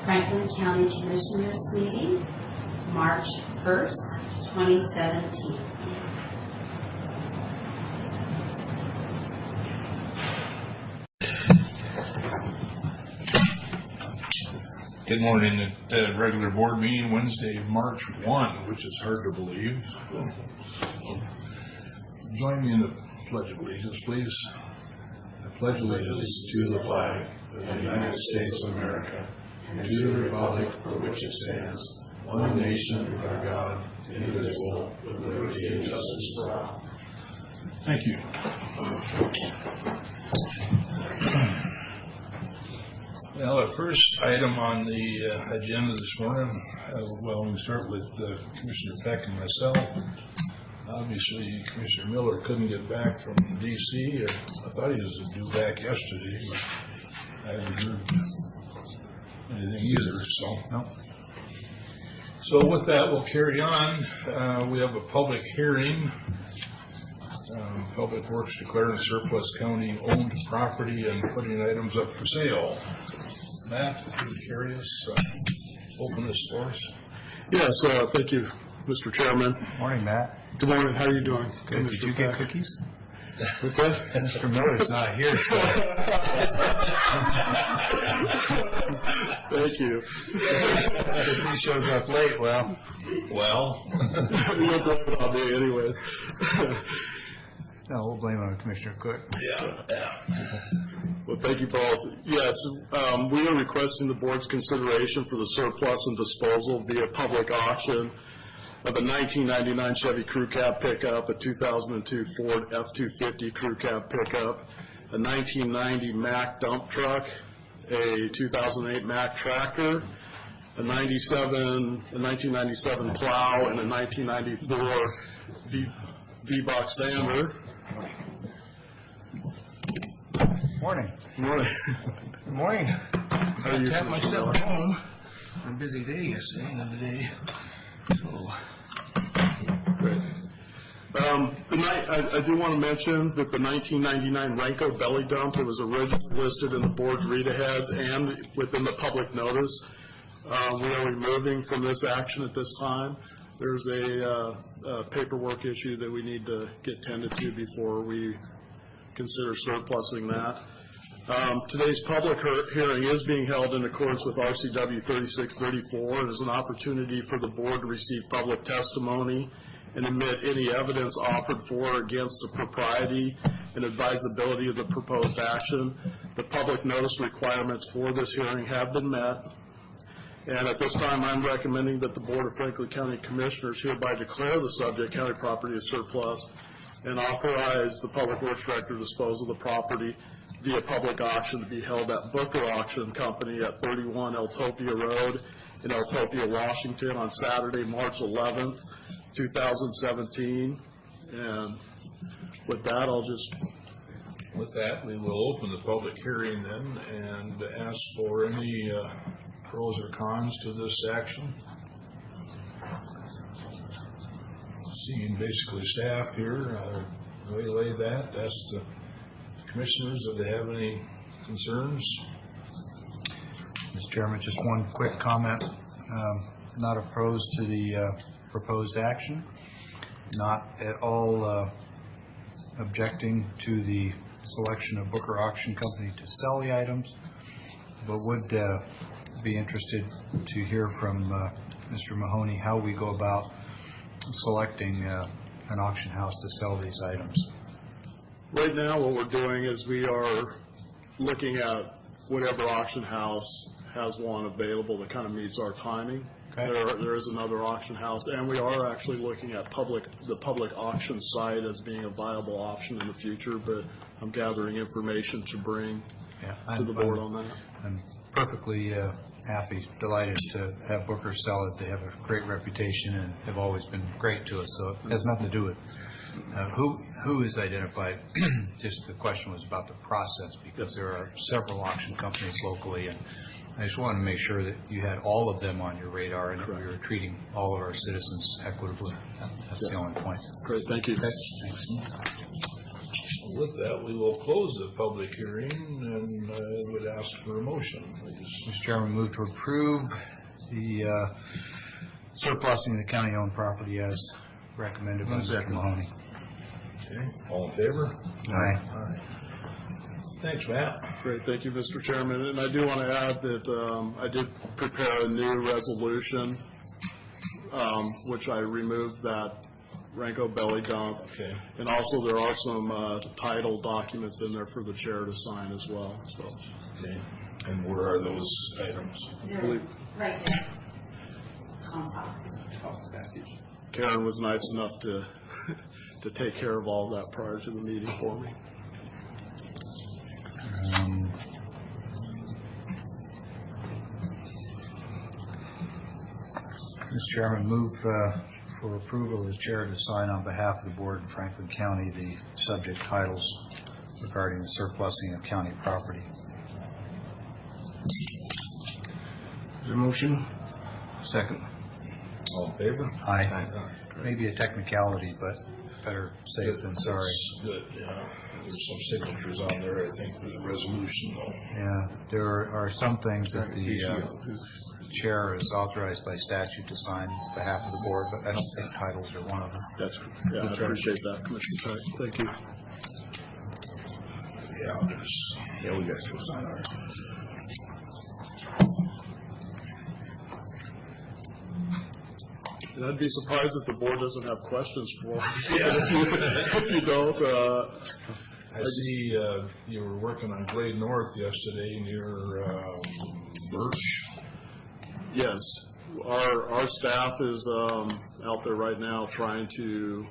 Franklin County Commissioners meeting, March 1st, 2017. Good morning. At the regular board meeting Wednesday, March 1, which is hard to believe. Join me in the Pledge of Allegiance, please. I pledge allegiance to the flag of the United States of America and to the republic for which it stands, one nation under God, indivisible, with liberty and justice for all. Thank you. Well, the first item on the agenda this morning, well, we start with Commissioner Peck and myself. Obviously, Commissioner Miller couldn't get back from D.C. I thought he was due back yesterday, but I haven't heard anything either. No. So with that, we'll carry on. We have a public hearing. Public Works declaring surplus county owned property and putting items up for sale. Matt, if you would carry us, open this for us. Yes, thank you, Mr. Chairman. Morning, Matt. Good morning. How are you doing? Good. Did you get cookies? What's that? Mr. Miller's not here, so. Thank you. If he shows up late, well. You won't blame it on me anyways. No, we'll blame it on Commissioner Cook. Yeah. Well, thank you, Paul. Yes, we are requesting the board's consideration for the surplus and disposal via public auction of a 1999 Chevy Crew Cab pickup, a 2002 Ford F-250 Crew Cab pickup, a 1990 Mack dump truck, a 2008 Mack tractor, a 1997 plow, and a 1994 V-Box sander. Morning. Morning. Good morning. How are you? Tapped myself at home. A busy day yesterday and today. So. Great. I do want to mention that the 1999 Renko belly dump that was originally listed in the board's read-aheads and within the public notice, we are removing from this action at this time. There's a paperwork issue that we need to get tended to before we consider surplusing that. Today's public hearing is being held in accordance with RCW 3634 and is an opportunity for the board to receive public testimony and admit any evidence offered for or against the propriety and advisability of the proposed action. The public notice requirements for this hearing have been met. And at this time, I'm recommending that the Board of Franklin County Commissioners hereby declare the subject county property as surplus and authorize the Public Works Director to dispose of the property via public auction to be held at Booker Auction Company at 31 Eltopia Road in Eltopia, Washington on Saturday, March 11th, 2017. And with that, With that, we will open the public hearing then and ask for any pros or cons to this action. Seeing basically staff here, relay that, ask the commissioners if they have any concerns. Mr. Chairman, just one quick comment. Not opposed to the proposed action. Not at all objecting to the selection of Booker Auction Company to sell the items, but would be interested to hear from Mr. Mahoney how we go about selecting an auction house to sell these items. right now what we're doing is we are looking at whatever auction house has one available that kind of meets our timing. Okay. There is another auction house, and we are actually looking at the public auction site as being a viable option in the future, but I'm gathering information to bring to the board on that. I'm perfectly happy, delighted to have Booker sell it. They have a great reputation and have always been great to us, so it has nothing to do with who is identified. Just the question was about the process, because there are several auction companies locally, and I just wanted to make sure that you had all of them on your radar and that we were treating all of our citizens equitably. That's the only point. Great, thank you. Okay. Thanks. With that, we will close the public hearing, and I would ask for a motion, please. Mr. Chairman, move to approve the surplusing of the county-owned property as recommended by Mr. Mahoney. Okay, all in favor? Aye. Aye. Thanks, Matt. Great, thank you, Mr. Chairman. And I do want to add that I did prepare a new resolution, which I removed that Ranko belly dump. Okay. And also there are some title documents in there for the chair to sign as well, so. Okay, and where are those items? They're right there. On top. Karen was nice enough to to take care of all that prior to the meeting for me. Mr. Chairman, move for approval of the chair to sign on behalf of the board in Franklin County the subject titles regarding the surplusing of county property. Is there a motion? Second. All in favor? Aye. Maybe a technicality, but better safe than sorry. Good, yeah. There's some signatures on there, I think, for the resolution, though. Yeah, there are some things that the chair is authorized by statute to sign on behalf of the board, but I don't think titles are one of them. I appreciate that, Commissioner Peck. Thank you. Yeah, we guys go sign ours. And I'd be surprised if the board doesn't have questions for me. If you don't, I see you were working on Glade North yesterday near Birch. yes, our staff is out there right now trying to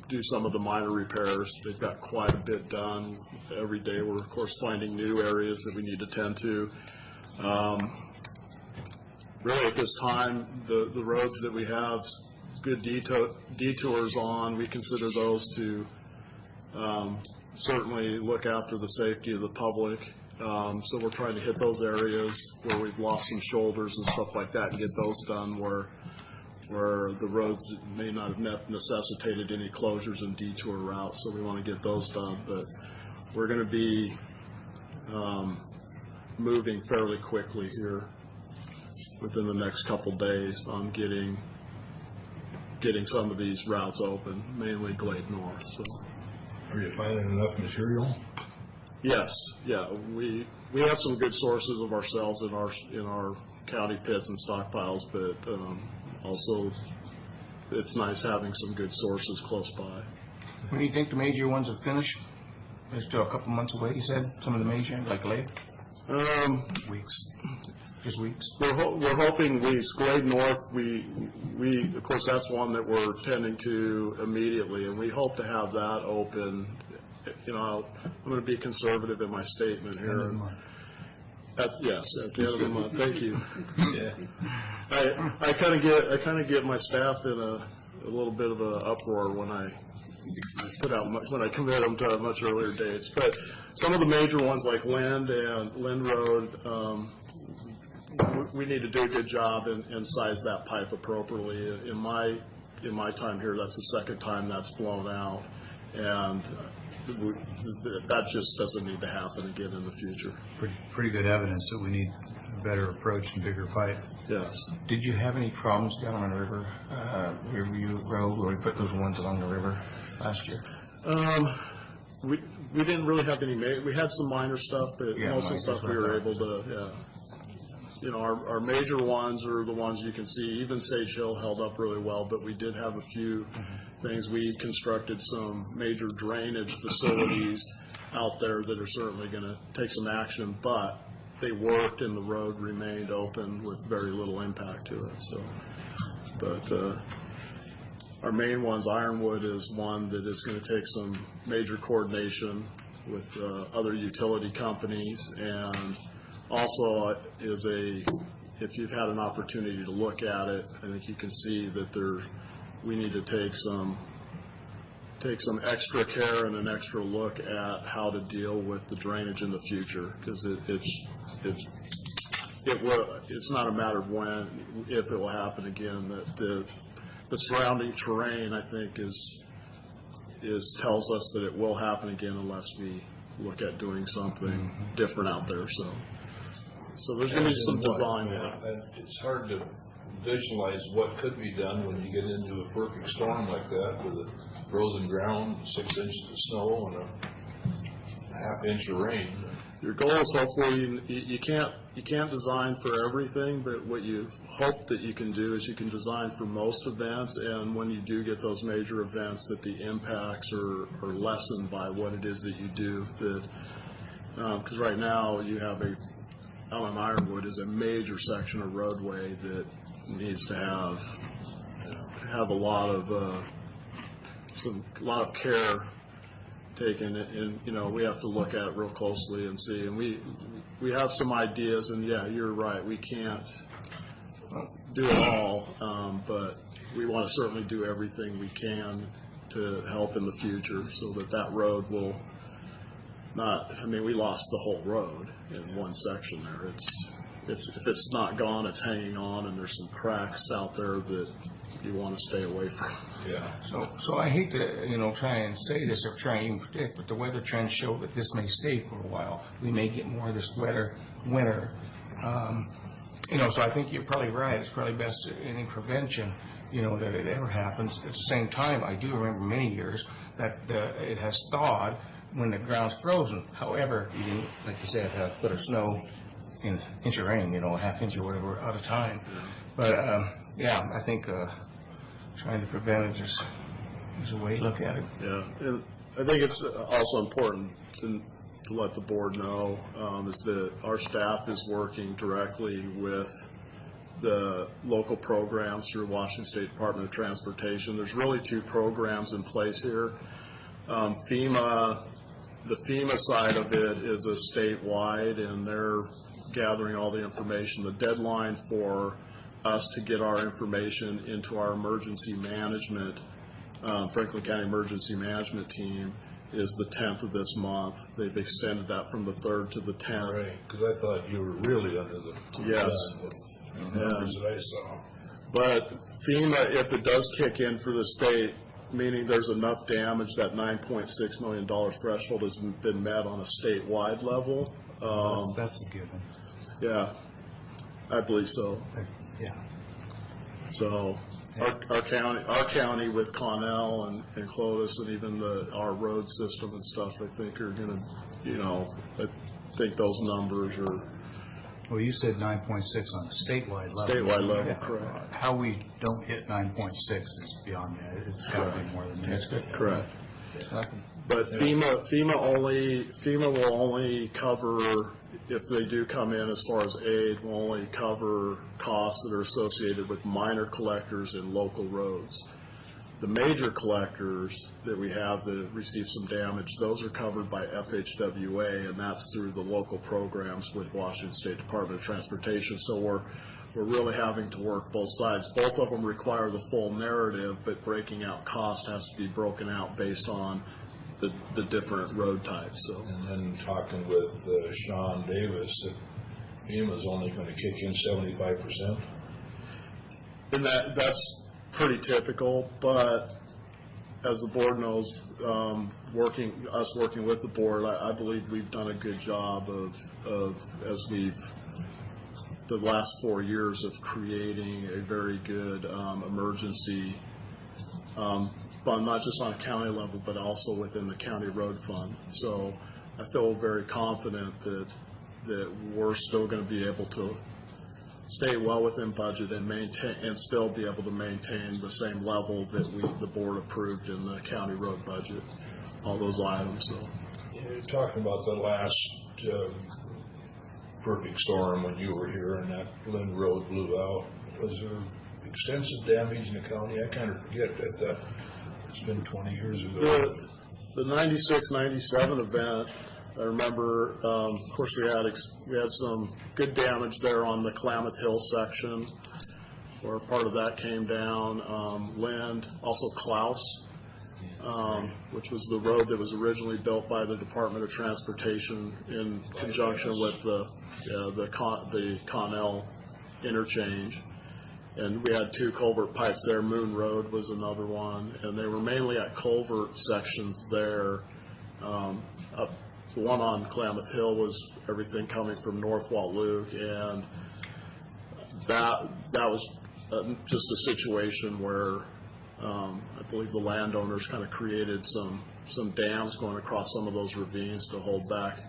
do some of the minor repairs. They've got quite a bit done. Every day we're, of course, finding new areas that we need to tend to. Really, at this time, the roads that we have good detours on, we consider those to certainly look after the safety of the public. So we're trying to hit those areas where we've lost some shoulders and stuff like that and get those done where the roads may not have necessitated any closures and detour routes. So we want to get those done. But we're going to be moving fairly quickly here within the next couple days on getting some of these routes open, mainly Glade North. So. Are you finding enough material? Yes, yeah, we have some good sources of ourselves in our county pits and stockpiles, but also it's nice having some good sources close by. When do you think the major ones will finish? They're still a couple months away, you said? Some of the major, like late? Weeks. Just weeks? We're hoping weeks. Glade North, we of course that's one that we're tending to immediately, and we hope to have that open. You know, I'm going to be conservative in my statement here. End of the month. At the end of the month. Thank you. Yeah. I kind of get my staff in a little bit of an uproar when I commit them to much earlier dates. But some of the major ones like Lind and Lind Road, we need to do a good job and size that pipe appropriately. In my time here, that's the second time that's blown out, and that just doesn't need to happen again in the future. Pretty good evidence that we need a better approach and bigger pipe. Yes. Did you have any problems down on the river, Riverview Road, where we put those ones along the river last year? We didn't really have any we had some minor stuff, but Yeah, most of the minor, stuff that's we what I were thought. able to, you know, our major ones are the ones you can see. Even Sage Hill held up really well, but we did have a few things. We constructed some major drainage facilities out there that are certainly going to take some action, but they worked and the road remained open with very little impact to it. So, but our main ones, Ironwood is one that is going to take some major coordination with other utility companies, and also if you've had an opportunity to look at it, I think you can see that we need to take some extra care and an extra look at how to deal with the drainage in the future, because it's not a matter of when, if it will happen again. That the surrounding terrain, I think, is tells us that it will happen again unless we look at doing something different out there, so there's going to be some design work. It's hard to visualize what could be done when you get into a perfect storm like that with a frozen ground, 6 inches of snow, and a half inch of rain. Your goal is hopefully, you can't design for everything, but what you hope that you can do is you can design for most events, and when you do get those major events, that the impacts are lessened by what it is that you do. Because right now you have out on Ironwood is a major section of roadway that needs to have a lot of care taken, and we have to look at it real closely and see. And we have some ideas, and yeah, you're right. We can't do it all, but we want to certainly do everything we can to help in the future, so that road will not. I mean, we lost the whole road in one section there. If it's not gone, it's hanging on, and there's some cracks out there that you want to stay away from. Yeah. So I hate to, try and say this or try and even predict, but the weather trends show that this may stay for a while. We may get more of this winter. So I think you're probably right. It's probably best in prevention, that it ever happens. At the same time, I do remember many years that it has thawed when the ground's frozen. However, you can, like you said, have a foot of snow, in an inch of rain, a half inch or whatever at a time. But I think trying to prevent it is a way to look at it. Yeah, and I think it's also important to let the board know is that our staff is working directly with the local programs through Washington State Department of Transportation. There's really 2 programs in place here. The FEMA side of it is a statewide, and they're gathering all the information. The deadline for us to get our information into our emergency management, Franklin County Emergency Management Team, is the 10th of this month. They've extended that from the 3rd to the 10th. Right, because I thought you were really under the Yes. numbers that I saw. But FEMA, if it does kick in for the state, meaning there's enough damage, that $9.6 million threshold has been met on a statewide level. That's a given. Yeah, I believe so. Yeah. So our county with Connell and Clovis and even our road system and stuff, I think are going to, I think those numbers are. Well, you said 9.6 on a statewide level. Statewide level, Yeah. correct. How we don't hit 9.6 is beyond that. It's got to be more than that. That's good. Correct. But FEMA will only cover, if they do come in as far as aid, will only cover costs that are associated with minor collectors and local roads. The major collectors that we have that receive some damage, those are covered by FHWA, and that's through the local programs with Washington State Department of Transportation. So we're really having to work both sides. Both of them require the full narrative, but breaking out cost has to be broken out based on the different road types. So. And then talking with Sean Davis, that FEMA's only going to kick in 75%. And that's pretty typical, but as the board knows, working with the board, I believe we've done a good job of as we've the last 4 years of creating a very good emergency fund, not just on a county level, but also within the county road fund. So I feel very confident that we're still going to be able to stay well within budget and maintain, and still be able to maintain the same level that the board approved in the county road budget, all those items. So You're talking about the last perfect storm when you were here and that Lynn Road blew out. Was there extensive damage in the county? I kind of forget that. It's been 20 years ago. The 96, 97 event, I remember, of course, we had some good damage there on the Klamath Hill section, where part of that came down. Lind, also Klaus, which was the road that was originally built by the Department of Transportation in conjunction with the Connell interchange. And we had 2 culvert pipes there. Moon Road was another one, and they were mainly at culvert sections there. The one on Klamath Hill was everything coming from North Waukegan, and that was just a situation where I believe the landowners kind of created some dams going across some of those ravines to hold back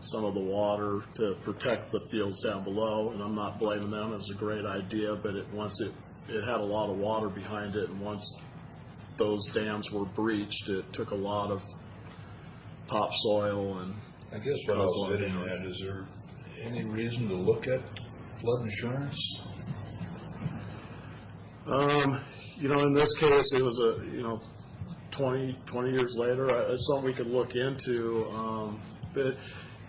some of the water to protect the fields down below, and I'm not blaming them. It was a great idea, but once it had a lot of water behind it, and once those dams were breached, it took a lot of topsoil. And I guess what I was getting at, is there any reason to look at flood insurance? In this case, it was 20 years later, it's something we could look into. But,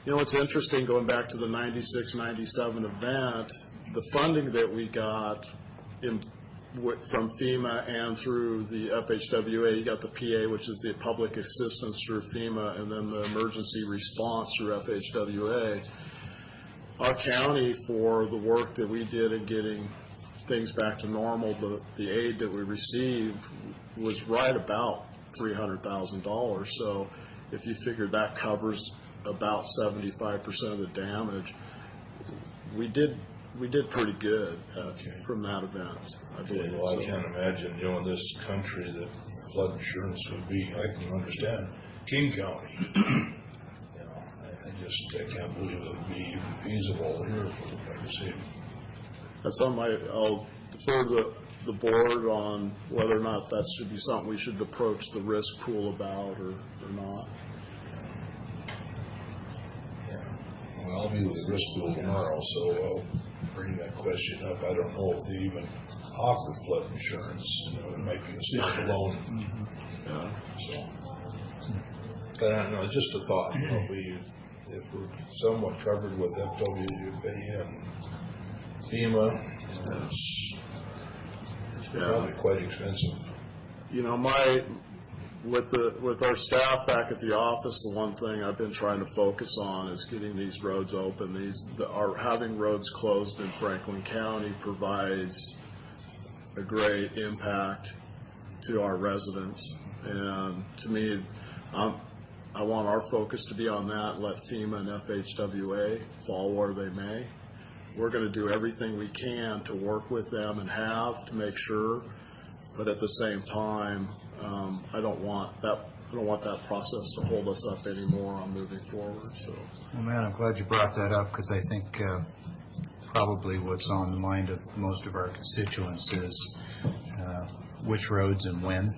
it's interesting, going back to the 96, 97 event, the funding that we got from FEMA and through the FHWA, you got the PA, which is the public assistance through FEMA, and then the emergency response through FHWA. Our county, for the work that we did in getting things back to normal, the aid that we received was right about $300,000. So if you figure that covers about 75% of the damage, we did pretty good from that event, I believe. Well, I can't imagine, in this country, that flood insurance would be, I can understand King County. I can't believe it would be even feasible here for, like I say. That's something I'll defer the board on whether or not that should be something we should approach the risk pool about or not. Yeah. Well, I'll be with the risk pool tomorrow, so I'll bring that question up. I don't know if they even offer flood insurance. It might be a standalone. Mm-hmm. Yeah. So, but I don't know. Just a thought. If we're somewhat covered with FWA and FEMA, it's probably quite expensive. With our staff back at the office, the one thing I've been trying to focus on is getting these roads open. Having roads closed in Franklin County provides a great impact to our residents, and to me, I want our focus to be on that. Let FEMA and FHWA fall where they may. We're going to do everything we can to work with them and to make sure, but at the same time, I don't want that process to hold us up anymore on moving forward. So, well, man, I'm glad you brought that up, because I think probably what's on the mind of most of our constituents is which roads and when.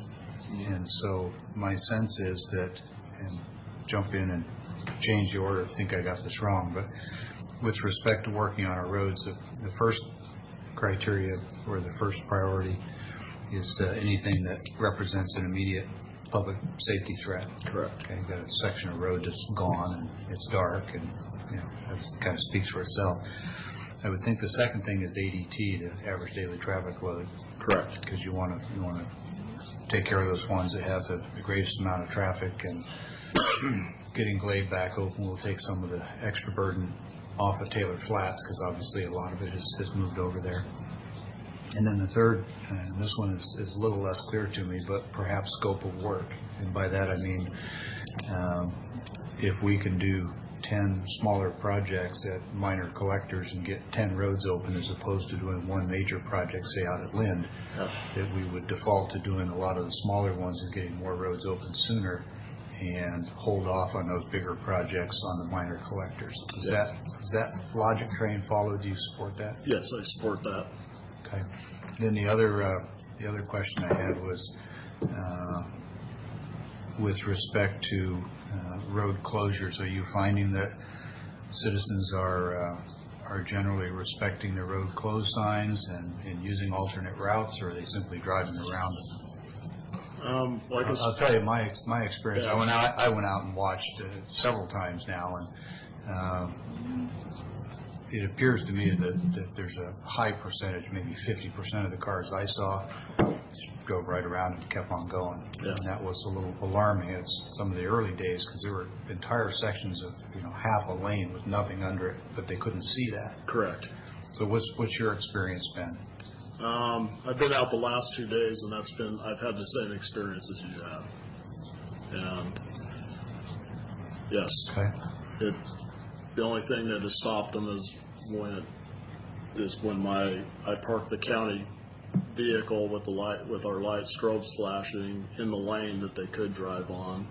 And so my sense is that, and jump in and change the order if you think I got this wrong, but with respect to working on our roads, the first criteria or the first priority is anything that represents an immediate public safety threat. correct. Okay, got a section of road that's gone and it's dark, and that kind of speaks for itself. I would think the second thing is ADT, the average daily traffic load. Correct. Because you want to take care of those ones that have the greatest amount of traffic, and getting Glade back open will take some of the extra burden off of Taylor Flats, because obviously a lot of it has moved over there. And then the third, and this one is a little less clear to me, but perhaps scope of work. And by that I mean, if we can do 10 smaller projects at minor collectors and get 10 roads open, as opposed to doing one major project, say out at Lind, that we would default to doing a lot of the smaller ones and getting more roads open sooner, and hold off on those bigger projects on the minor collectors. Is that logic train followed? Do you support that? Yes, I support that. Okay. Then the other question I had was with respect to road closures. Are you finding that citizens are generally respecting the road closed signs and using alternate routes, or are they simply driving around them? I'll tell you my experience. Yeah. I went out and watched several times now, and it appears to me that there's a high percentage, maybe 50% of the cars I saw just drove right around and kept on going. Yeah. And that was a little alarming. It's some of the early days, because there were entire sections of half a lane with nothing under it, but they couldn't see that. Correct. So what's your experience been? I've been out the last 2 days, and I've had the same experience as you have. And, yes, Okay. the only thing that has stopped them is when I parked the county vehicle with our light strobes flashing in the lane that they could drive on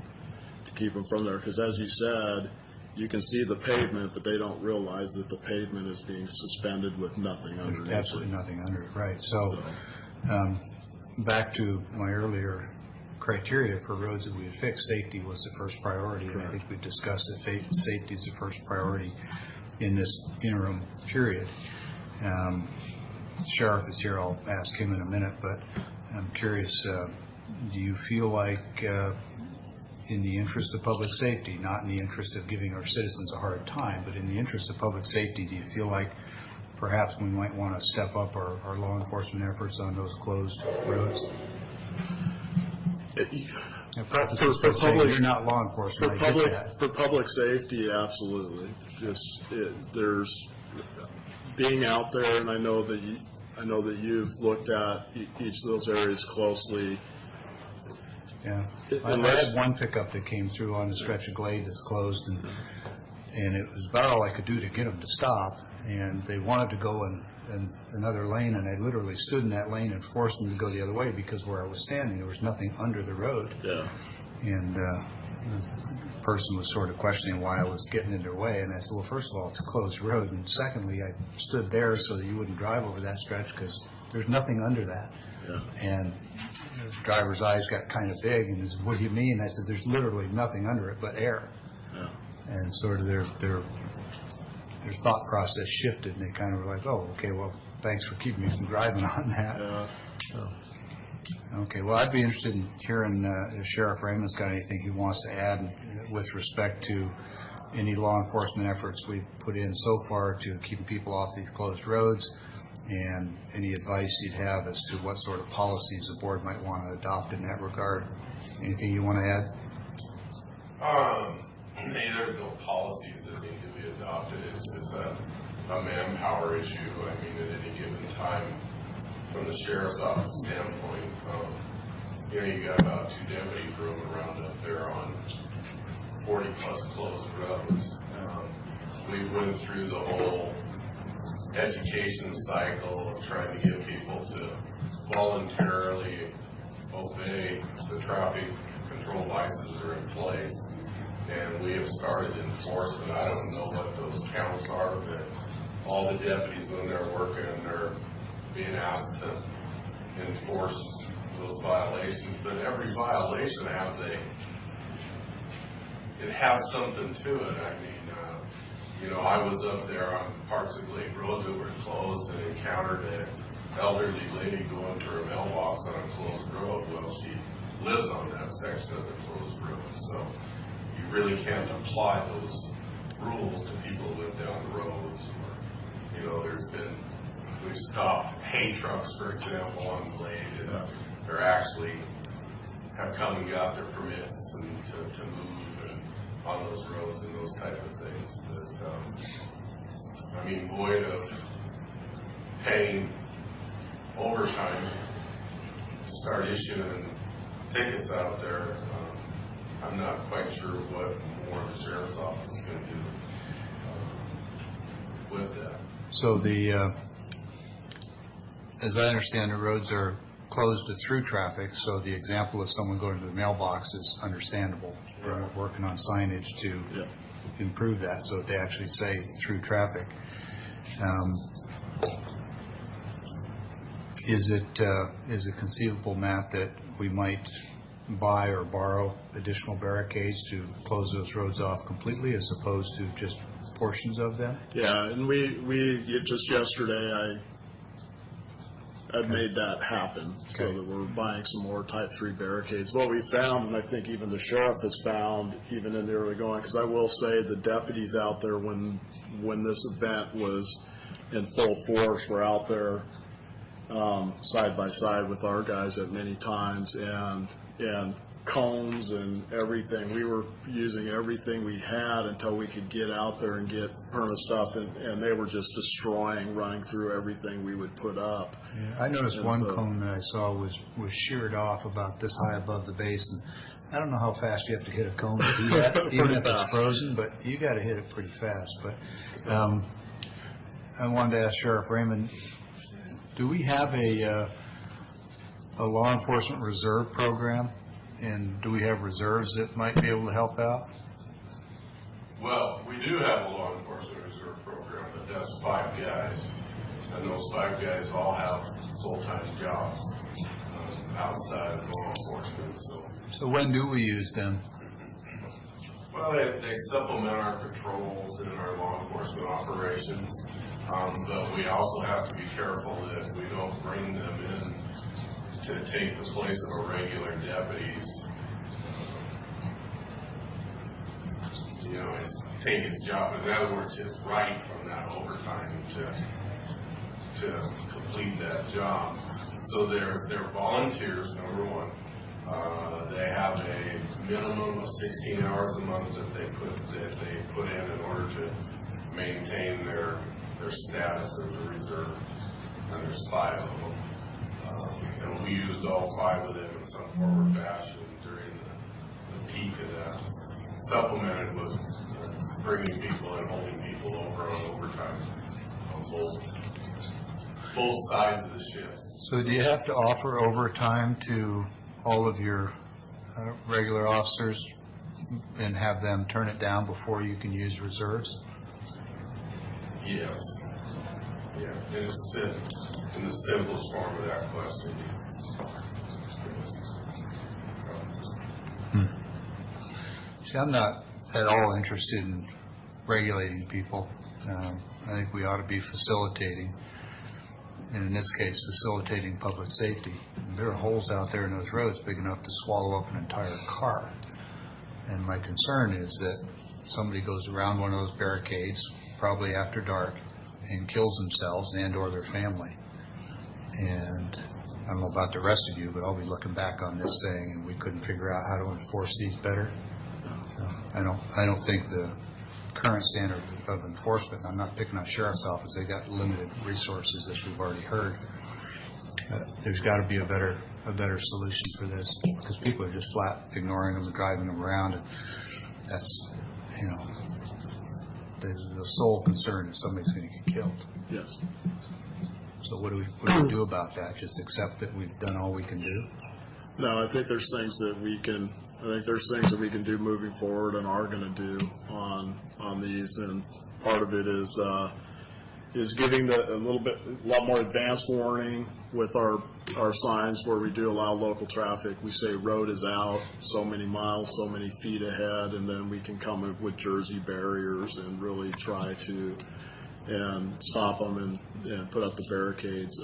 to keep them from there. Because as you said, you can see the pavement, but they don't realize that the pavement is being suspended with nothing underneath. Absolutely nothing under it, right. So, back to my earlier criteria for roads that we had fixed, safety was the first priority, and I think we've discussed that safety is the first priority in this interim period. Sheriff is here, I'll ask him in a minute, but I'm curious, do you feel like in the interest of public safety, not in the interest of giving our citizens a hard time, but in the interest of public safety, do you feel like perhaps we might want to step up our law enforcement efforts on those closed roads? You're not law enforcement, I get that. For public safety, absolutely. There's being out there, and I know that you've looked at each of those areas closely. Yeah, I had one pickup that came through on the stretch of Glade that's closed, and it was about all I could do to get them to stop, and they wanted to go in another lane, and I literally stood in that lane and forced them to go the other way because where I was standing, there was nothing under the road. Yeah. And the person was sort of questioning why I was getting in their way, and I said, well, first of all, it's a closed road, and secondly, I stood there so that you wouldn't drive over that stretch because there's nothing under that. Yeah. And the driver's eyes got kind of big, and he said, what do you mean? I said, there's literally nothing under it but air. Yeah. And sort of their thought process shifted, and they kind of were like, oh, okay, well, thanks for keeping me from driving on that. Yeah. So, okay, well, I'd be interested in hearing if Sheriff Raymond's got anything he wants to add with respect to any law enforcement efforts we've put in so far to keeping people off these closed roads, and any advice you'd have as to what sort of policies the board might want to adopt in that regard. Anything you want to add? There's no policies that need to be adopted. It's just a manpower issue. I mean, at any given time, from the sheriff's office standpoint, you got about 2 deputies roaming around up there on 40-plus closed roads. We went through the whole education cycle of trying to get people to voluntarily obey the traffic control devices that are in place. And we have started enforcement. I don't know what those counts are, but all the deputies, when they're working, they're being asked to enforce those violations. But every violation has something to it. I mean, I was up there on parts of Glade Road that were closed and encountered an elderly lady going to her mailbox on a closed road. Well, she lives on that section of the closed road, so you really can't apply those rules to people who live down the roads. Or, we've stopped hay trucks, for example, on Glade, and they're actually have come and got their permits and to move and on those roads and those type of things. But, void of paying overtime to start issuing tickets out there, I'm not quite sure what more the sheriff's office can do with that. So as I understand, the roads are closed to through traffic, so the example of someone going to the mailbox is understandable. We're working on signage to improve that so that they actually say through traffic. Is it conceivable, Matt, that we might buy or borrow additional barricades to close those roads off completely as opposed to just portions of them? Yeah, and we just yesterday I've made that happen, so that we're buying some more Type 3 barricades. What we found, and I think even the sheriff has found, even in the early going, because I will say the deputies out there when this event was in full force were out there side by side with our guys at many times, and cones and everything. We were using everything we had until we could get out there and get perma stuff, and they were just destroying, running through everything we would put up. Yeah, I noticed And one so- cone that I saw was sheared off about this high above the base, and I don't know how fast you have to hit a cone to do that, even if it's fast. frozen, but you got to hit it pretty fast. But I wanted to ask Sheriff Raymond, do we have a law enforcement reserve program, and do we have reserves that might be able to help out? Well, we do have a law enforcement reserve program, but that's 5 guys. And those 5 guys all have full-time jobs outside of law enforcement, So when do we use them? well, they supplement our patrols and our law enforcement operations, but we also have to be careful that we don't bring them in to take the place of a regular deputy's, it's take his job. In other words, his right from that overtime to complete that job. So they're volunteers, number one. They have a minimum of 16 hours a month that they put in order to maintain their status as a reserve. And there's 5 of them. And we used all 5 of them in some form or fashion during the peak of that, supplemented with bringing people and holding people over on overtime on both sides of the shift. So do you have to offer overtime to all of your regular officers and have them turn it down before you can use reserves? Yes. Yeah, in the simplest form of that question. See, I'm not at all interested in regulating people. I think we ought to be facilitating, and in this case, facilitating public safety. And there are holes out there in those roads big enough to swallow up an entire car. And my concern is that somebody goes around one of those barricades, probably after dark, and kills themselves and/or their family. And I don't know about the rest of you, but I'll be looking back on this saying, and we couldn't figure out how to enforce these better. I don't think the current standard of enforcement, and I'm not picking on sheriff's office, they got limited resources, as we've already heard. There's got to be a better solution for this, because people are just flat ignoring them and driving them around, and that's, the sole concern is somebody's going to get killed. Yes. So what do we do about that? Just accept that we've done all we can do? No, I think there's things that we can do moving forward and are going to do on these, and part of it is giving a lot more advanced warning with our signs where we do allow local traffic. We say road is out so many miles, so many feet ahead, and then we can come up with Jersey barriers and really try to stop them and put up the barricades.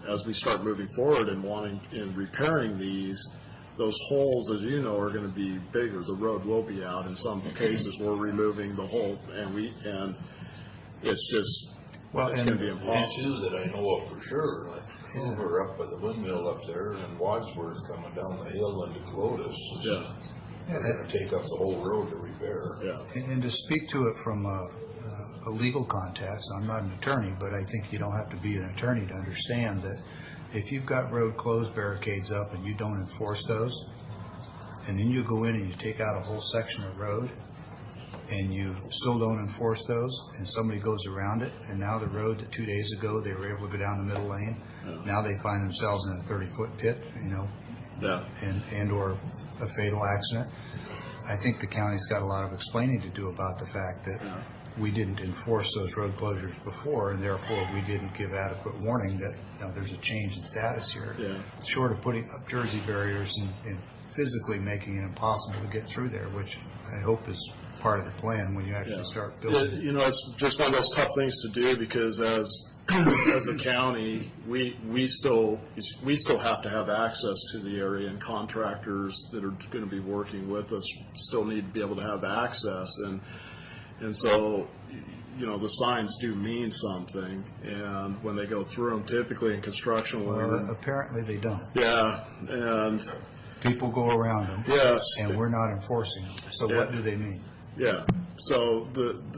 As we start moving forward and repairing those holes, as you know, are going to be bigger. The road will be out. In some cases, we're removing the hole, and it's just it's going to be impossible. 2 that I know of for sure, like over up by the windmill up there, and Wadsworth coming down the hill into Clovis. Yeah. They're going to take up the whole road to repair. Yeah. And to speak to it from a legal context, I'm not an attorney, but I think you don't have to be an attorney to understand that if you've got road closed barricades up and you don't enforce those, and then you go in and you take out a whole section of road, and you still don't enforce those, and somebody goes around it, and now the road that 2 days ago they were able to go down the middle lane, now they find themselves in a 30-foot pit, Yeah. and or a fatal accident. I think the county's got a lot of explaining to do about the fact that we didn't enforce those road closures before, and therefore we didn't give adequate warning that there's a change in status here. Yeah. Short of putting up Jersey barriers and physically making it impossible to get through there, which I hope is part of the plan when you actually start building. It's just one of those tough things to do, because as a county, we still have to have access to the area, and contractors that are going to be working with us still need to be able to have access, and so you know, the signs do mean something, and when they go through them, typically in construction, Well, apparently they don't. yeah, and, People go around them, yes. and we're not enforcing them. So what do they mean? Yeah, so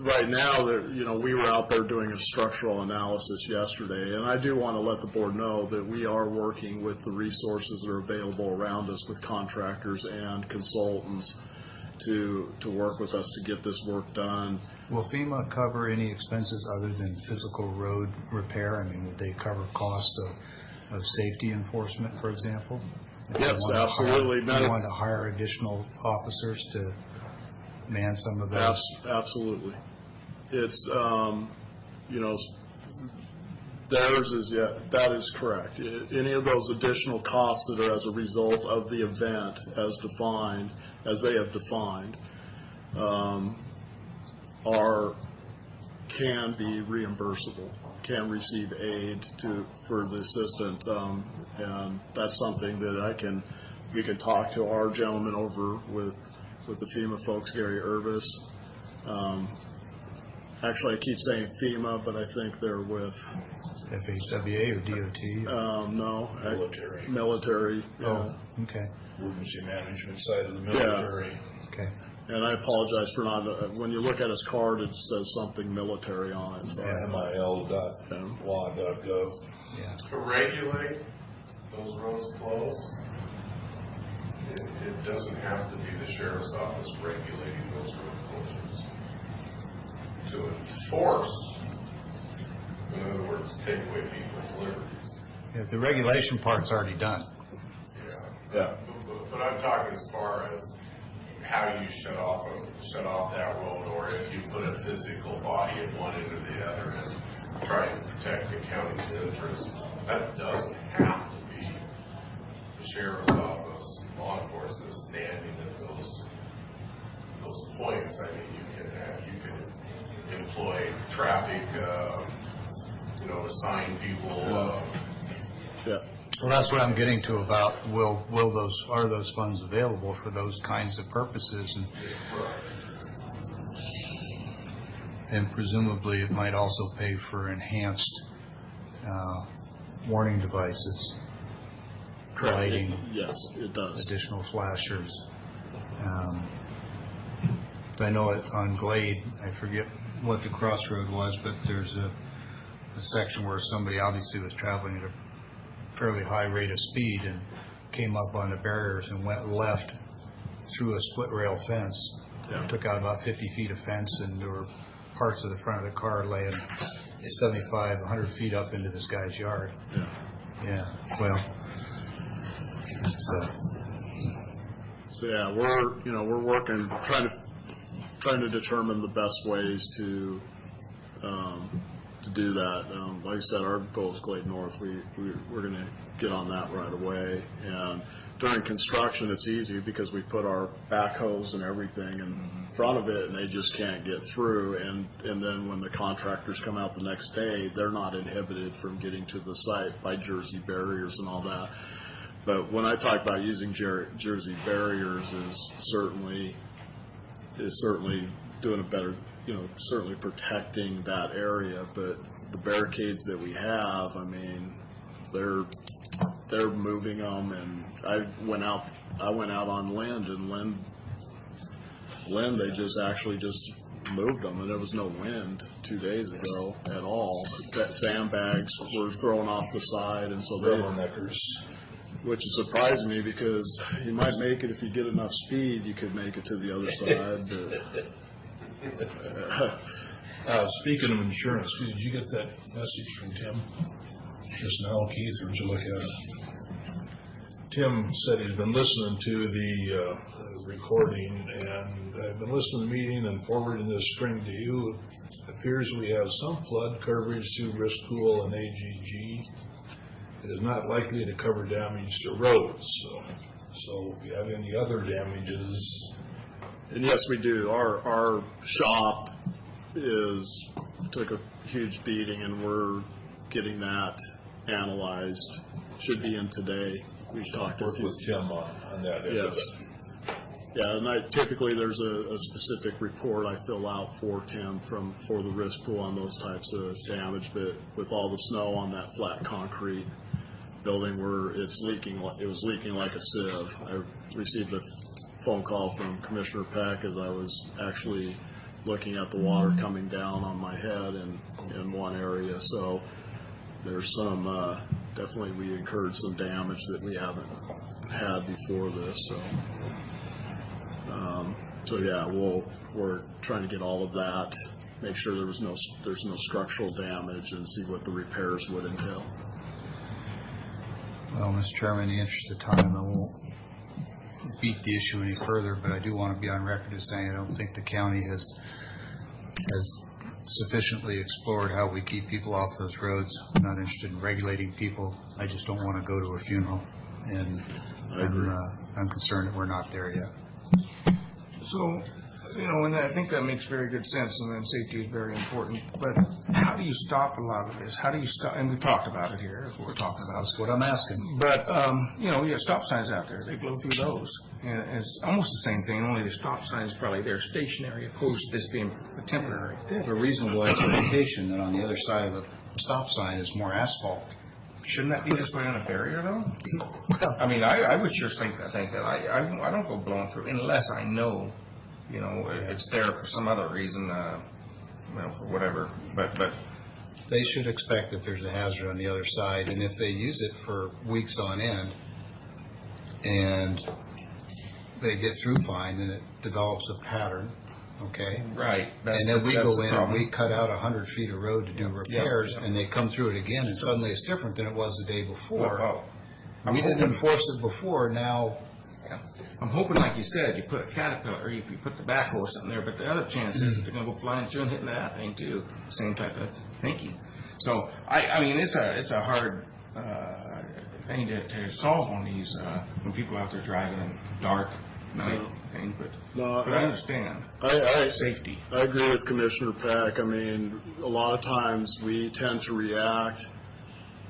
right now, you know, we were out there doing a structural analysis yesterday, and I do want to let the board know that we are working with the resources that are available around us with contractors and consultants to work with us to get this work done. Will FEMA cover any expenses other than physical road repair? I mean, would they cover costs of safety enforcement, for example? If Yes, they want to absolutely. Hire, you want to hire additional officers to man some of those? Absolutely. It's, you know, theirs is, yeah, that is correct. Any of those additional costs that are as a result of the event as defined, as they have defined, can be reimbursable, can receive aid for the assistant, and that's something that we can talk to our gentleman over with the FEMA folks, Gary Irvis. Actually, I keep saying FEMA, but I think they're with FHWA or DOT? no, Military. Military. Yeah. Oh, okay. Emergency management side of the military. Okay. And I apologize for not. When you look at his card, it says something military on it. So MIL.wa.gov. Yeah. To regulate those roads closed, it doesn't have to be the sheriff's office regulating those road closures. To enforce, in other words, take away people's liberties. Yeah, the regulation part's already done. Yeah. But I'm talking as far as how you shut off that road, or if you put a physical body at one end or the other and try to protect the county's interests. That doesn't have to be the sheriff's office, law enforcement standing at those points. I mean, you can employ traffic, assign people. Yeah. Well, that's what I'm getting to about are those funds available for those kinds of purposes? And presumably it might also pay for enhanced warning devices, lighting, Yes, it does. additional flashers. I know on Glade, I forget what the crossroad was, but there's a section where somebody obviously was traveling at a fairly high rate of speed and came up on the barriers and went left through a split rail fence. Yeah. Took out about 50 feet of fence, and there were parts of the front of the car laying 75, 100 feet up into this guy's yard. Yeah. Yeah, well, it's, So yeah, we're working, trying to determine the best ways to do that. Like I said, our goal is Glade North. We're going to get on that right away. And during construction, it's easy because we put our backhoes and everything in front of it, and they just can't get through. And then when the contractors come out the next day, they're not inhibited from getting to the site by Jersey barriers and all that. But when I talk about using Jersey barriers, is certainly doing a better, certainly protecting that area. But the barricades that we have, I mean, they're moving them. And I went out on Lind, and Lind, they just moved them, and there was no wind 2 days ago at all. That sandbags were thrown off the side, and so which is surprising me, because you might make it if you get enough speed. You could make it to the other side. But Speaking of insurance, did you get that message from Tim just now, Keith, or did you look at it? Tim said he's been listening to the recording, and I've been listening to the meeting and forwarding this string to you. It appears we have some flood coverage through Risk Pool and AGG. It is not likely to cover damage to roads. So if you have any other damages. And yes, we do. Our shop took a huge beating, and we're getting that analyzed. Should be in today. We talked Work with Tim on that end of Yes. it. Yeah, and typically there's a specific report I fill out for Tim for the risk pool on those types of damage, but with all the snow on that flat concrete building where it was leaking like a sieve. I received a phone call from Commissioner Peck as I was actually looking at the water coming down on my head in one area, so there's some, definitely we incurred some damage that we haven't had before this, so yeah, we're trying to get all of that, make sure there's no structural damage, and see what the repairs would entail. Well, Mr. Chairman, in the interest of time, I won't beat the issue any further, but I do want to be on record as saying I don't think the county has sufficiently explored how we keep people off those roads. I'm not interested in regulating people. I just don't want to go to a funeral, and I'm concerned that we're not there yet. So, and I think that makes very good sense, and then safety is very important. But how do you stop a lot of this? How do you stop? And we talked about it here. That's what we're talking about. That's what I'm asking. But you have stop signs out there. They blow through those, and it's almost the same thing. Only the stop sign is probably there stationary, opposed to this being a temporary. They have a reasonable expectation that on the other side of the stop sign is more asphalt. Shouldn't that be this way on a barrier, though? I mean, I would sure think that I don't go blowing through unless I know, it's there for some other reason, for whatever. But they should expect that there's a hazard on the other side, and if they use it for weeks on end, and they get through fine, then it develops a pattern. Okay. Right. And then we go in and we cut out 100 feet of road to do repairs, and they come through it again, and suddenly it's different than it was the day before. We didn't enforce it before. Now, I'm hoping, like you said, you put a Caterpillar or you put the backhoe or something there. But the other chance is that they're going to go flying through and hitting that thing too. Same type of thinking. So I mean, it's a hard thing to solve on these when people out there driving in dark night thing. But I understand. Safety. I agree with Commissioner Peck. I mean, a lot of times we tend to react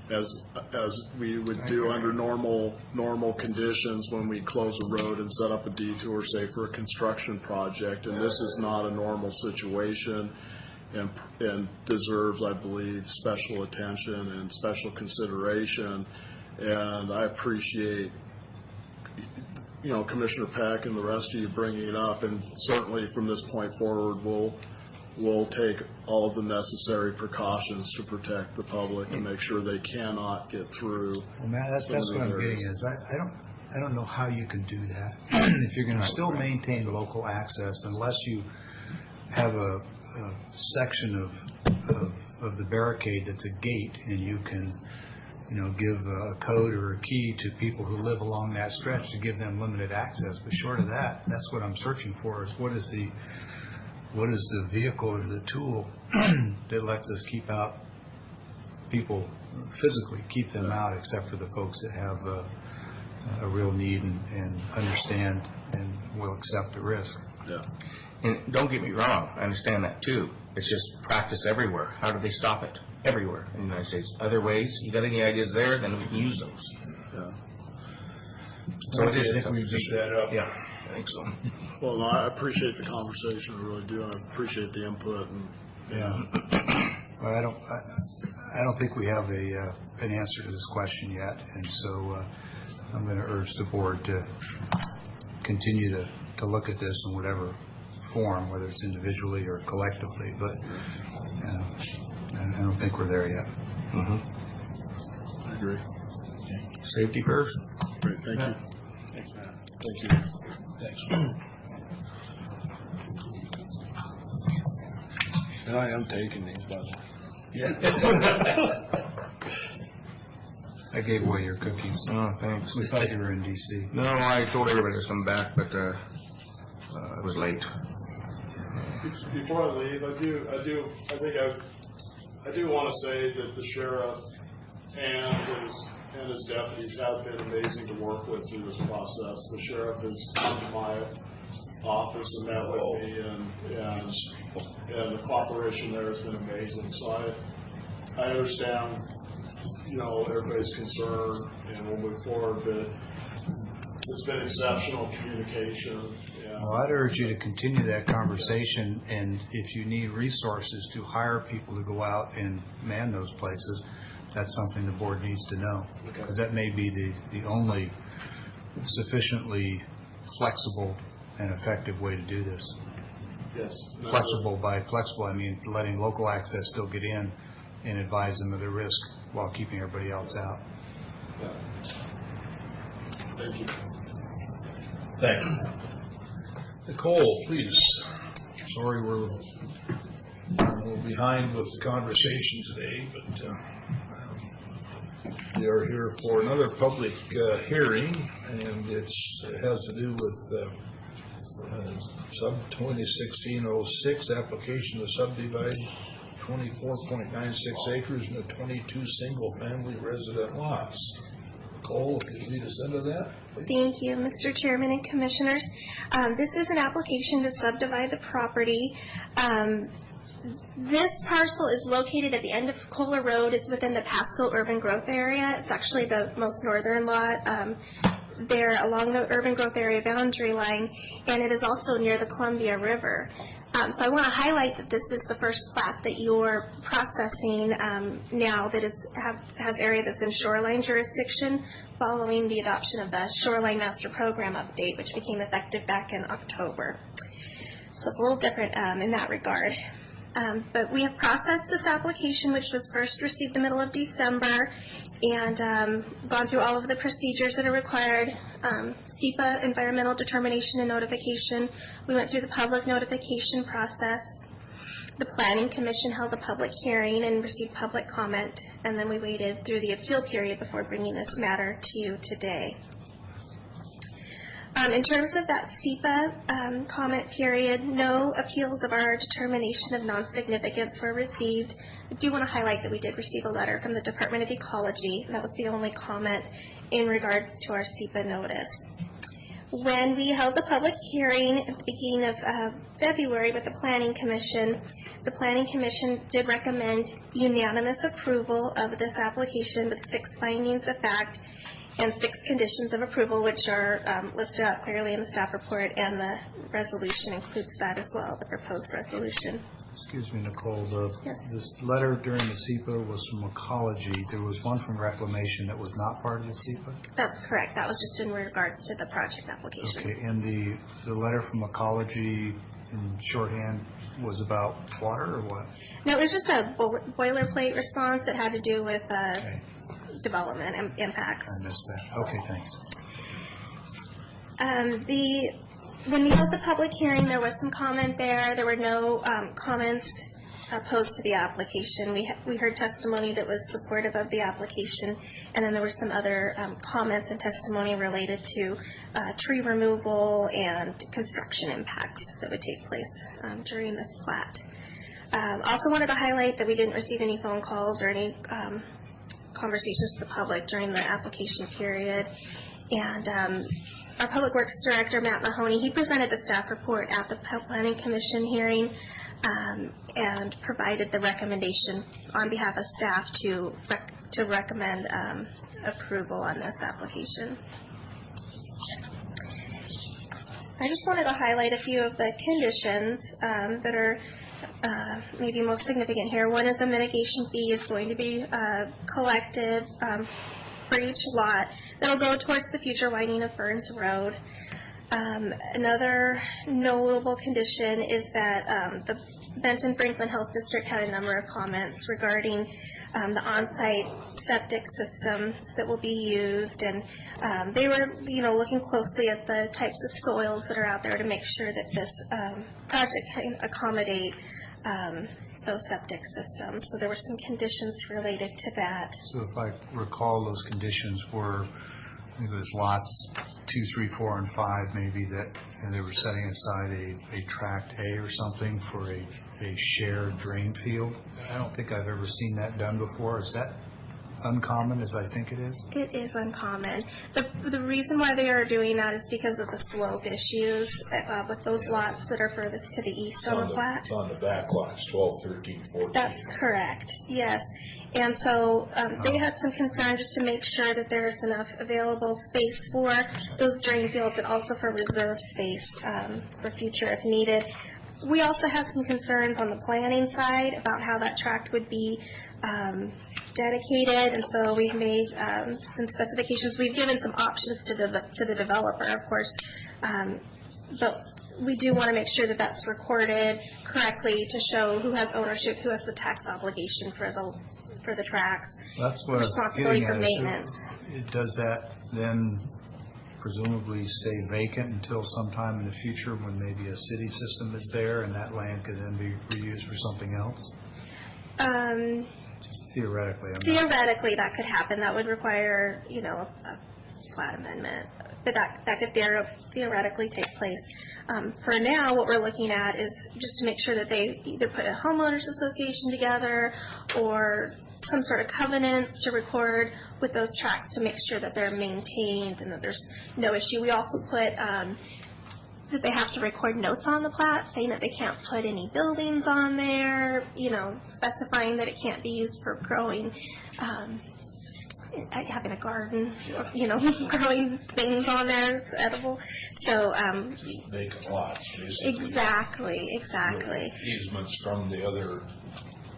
as we would do under normal conditions when we close a road and set up a detour, say for a construction project. And this is not a normal situation, and deserves, I believe, special attention and special consideration. And I appreciate Commissioner Peck and the rest of you bringing it up, and certainly from this point forward we'll take all of the necessary precautions to protect the public and make sure they cannot get through. Well, Matt, that's what I'm getting at. I don't know how you can do that if you're going to still maintain local access, unless you have a section of the barricade that's a gate, and you can give a code or a key to people who live along that stretch to give them limited access. But short of that, that's what I'm searching for, is what is the vehicle or the tool that lets us keep out people, physically keep them out, except for the folks that have a real need and understand and will accept the risk. Yeah. And don't get me wrong, I understand that too. It's just practice everywhere. How do they stop it? Everywhere in the United States. Other ways? You got any ideas there? Then we can use those. Yeah. So I think we beat that up. Yeah, I think so. Well, no, I appreciate the conversation. I really do. And I appreciate the input. And Well, I don't think we have an answer to this question yet, and so I'm going to urge the board to continue to look at this in whatever form, whether it's individually or collectively, but I don't think we're there yet. I agree. Safety first. Great. Thank you. Thanks, Matt. Thank you. Thanks. And I am taking these, by the way. Yeah. I gave away your cookies. Oh, thanks. We thought you were in D.C. No, I told everybody I was coming back, but it was late. Before I leave, I do want to say that the sheriff and his deputies have been amazing to work with through this process. The sheriff has come to my office and met with me, and the cooperation there has been amazing. So I understand, everybody's concern, and we'll move forward. But It's been exceptional communication, yeah. Well, I'd urge you to continue that conversation, and if you need resources to hire people to go out and man those places, that's something the board needs to know. Because that may be the only sufficiently flexible and effective way to do this. Yes. Flexible, I mean letting local access still get in and advise them of the risk while keeping everybody else out. Yeah. Thank you. Thank you. Nicole, please. Sorry we're a little behind with the conversation today, but we are here for another public hearing, and it has to do with sub 2016-06 application to subdivide 24.96 acres into 22 single-family resident lots. Nicole, could you lead us into that? Thank you, Mr. Chairman and Commissioners. This is an application to subdivide the property. This parcel is located at the end of Kohler Road. It's within the Pasco urban growth area. It's actually the most northern lot there along the urban growth area boundary line, and it is also near the Columbia River. So I want to highlight that this is the first plat that you're processing now that has area that's in shoreline jurisdiction following the adoption of the Shoreline Master Program update, which became effective back in October. So it's a little different in that regard. But we have processed this application, which was first received the middle of December, and gone through all of the procedures that are required. SEPA, environmental determination and notification. We went through the public notification process. The Planning Commission held a public hearing and received public comment, and then we waited through the appeal period before bringing this matter to you today. In terms of that SEPA comment period, no appeals of our determination of non-significance were received. I do want to highlight that we did receive a letter from the Department of Ecology. That was the only comment in regards to our SEPA notice. When we held the public hearing at the beginning of February with the Planning Commission did recommend unanimous approval of this application with 6 findings of fact and 6 conditions of approval, which are listed out clearly in the staff report, and the resolution includes that as well, the proposed resolution. Excuse me, Nicole, Yes. this letter during the SEPA was from Ecology. There was one from Reclamation that was not part of the SEPA? That's correct. That was just in regards to the project application. Okay, and the letter from Ecology in shorthand was about water or what? No, it was just a boilerplate response that had to do with Okay, development and impacts. I missed that. Okay, thanks. When we held the public hearing, there was some comment there. There were no comments opposed to the application. We heard testimony that was supportive of the application, and then there were some other comments and testimony related to tree removal and construction impacts that would take place during this plat. Also wanted to highlight that we didn't receive any phone calls or any conversations with the public during the application period, and our Public Works Director, Matt Mahoney, he presented the staff report at the Planning Commission hearing and provided the recommendation on behalf of staff to recommend approval on this application. I just wanted to highlight a few of the conditions that are maybe most significant here. One is a mitigation fee is going to be collected for each lot that will go towards the future widening of Burns Road. Another notable condition is that the Benton Franklin Health District had a number of comments regarding the on-site septic systems that will be used, and they were, looking closely at the types of soils that are out there to make sure that this project can accommodate those septic systems. So there were some conditions related to that. So if I recall, those conditions were, I think it was lots 2, 3, 4, and 5 maybe, that they were setting aside a tract A or something for a shared drain field. I don't think I've ever seen that done before. Is that uncommon as I think it is? It is uncommon. The reason why they are doing that is because of the slope issues with those lots that are furthest to the east on the plat. It's on the back lots, 12, 13, 14. That's correct, yes. And so they had some concern just to make sure that there's enough available space for those drain fields and also for reserve space for future if needed. We also have some concerns on the planning side about how that tract would be dedicated, and so we've made some specifications. We've given some options to the developer, of course, but we do want to make sure that that's recorded correctly to show who has ownership, who has the tax obligation for the tracts, That's what I was responsibility getting for at. maintenance. Does that then presumably stay vacant until sometime in the future when maybe a city system is there and that land could then be reused for something else? Just theoretically. Theoretically, that could happen. That would require, a plat amendment, but that could theoretically take place. For now, what we're looking at is just to make sure that they either put a homeowners association together or some sort of covenants to record with those tracts to make sure that they're maintained and that there's no issue. We also put that they have to record notes on the plat saying that they can't put any buildings on there, specifying that it can't be used for growing, having a garden, growing things on there that's edible. So, Just vacant lots, basically. Exactly. Easements from the other,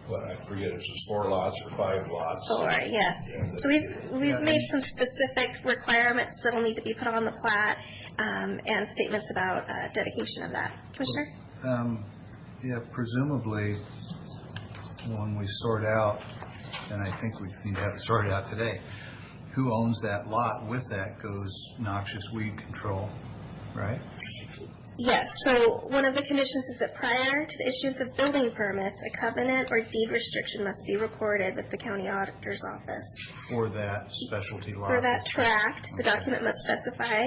I forget if it's 4 lots or 5 lots. 4, yes. So we've made some specific requirements that'll need to be put on the plat, and statements about dedication of that. Commissioner? Yeah, presumably, when we sort out, and I think we need to have it sorted out today, who owns that lot with that goes noxious weed control, right? Yes, so one of the conditions is that prior to the issuance of building permits, a covenant or deed restriction must be recorded with the county auditor's office. For that specialty lot? For that tract, the document must identify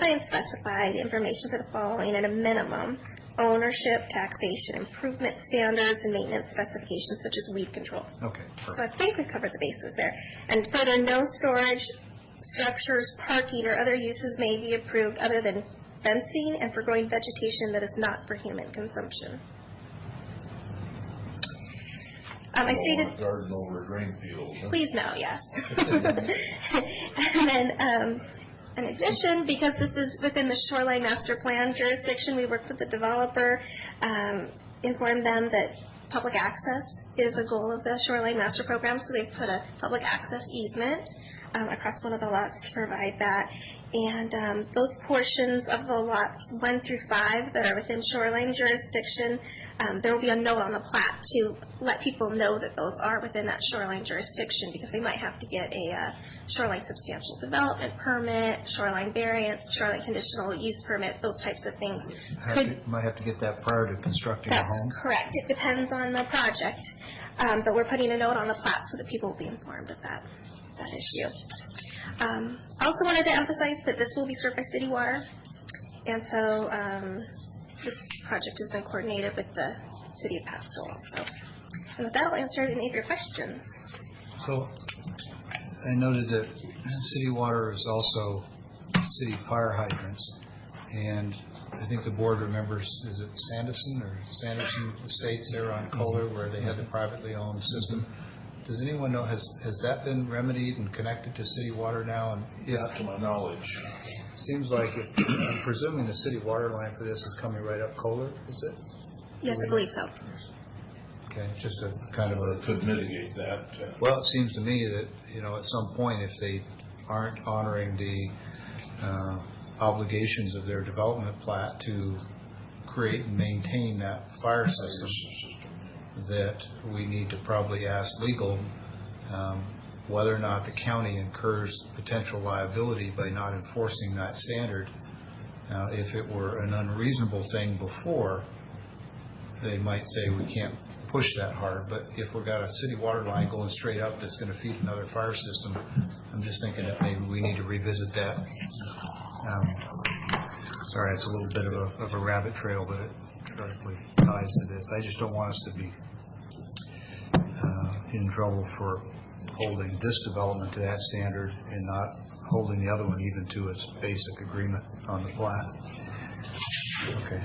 and specify the information for the following at a minimum: ownership, taxation, improvement standards, and maintenance specifications such as weed control. Okay, So I perfect. think we covered the bases there. And further, no storage structures, parking, or other uses may be approved other than fencing and for growing vegetation that is not for human consumption. I stated, Garden over a grain field. Huh? please no, yes. And then, in addition, because this is within the Shoreline Master Plan jurisdiction, we worked with the developer, informed them that public access is a goal of the Shoreline Master Program, so they've put a public access easement across one of the lots to provide that. And those portions of the lots 1 through 5 that are within shoreline jurisdiction, there will be a note on the plat to let people know that those are within that shoreline jurisdiction, because they might have to get a shoreline substantial development permit, shoreline variance, shoreline conditional use permit, those types of things. Might have to get that prior to constructing a That's home? correct. It depends on the project. But we're putting a note on the plat so that people will be informed of that issue. I also wanted to emphasize that this will be served by city water. And so this project has been coordinated with the city of Pastel also. And with that, I'll answer any of your questions. So I noted that city water is also city fire hydrants, and I think the board remembers, is it Sanderson Estates there on Kohler, where they had the privately owned system? Does anyone know, has that been remedied and connected to city water now? And Yeah, to my knowledge. seems like, I'm presuming the city water line for this is coming right up Kohler, is it? Yes, I believe so. Okay, just a kind of a, Could mitigate that. well, it seems to me that, at some point, if they aren't honoring the obligations of their development plat to create and maintain that fire system, that we need to probably ask legal whether or not the county incurs potential liability by not enforcing that standard. Now, if it were an unreasonable thing before, they might say we can't push that hard, but if we've got a city water line going straight up that's going to feed another fire system, I'm just thinking that maybe we need to revisit that. Sorry, it's a little bit of a rabbit trail, but it directly ties to this. I just don't want us to be in trouble for holding this development to that standard and not holding the other one even to its basic agreement on the plat. Okay.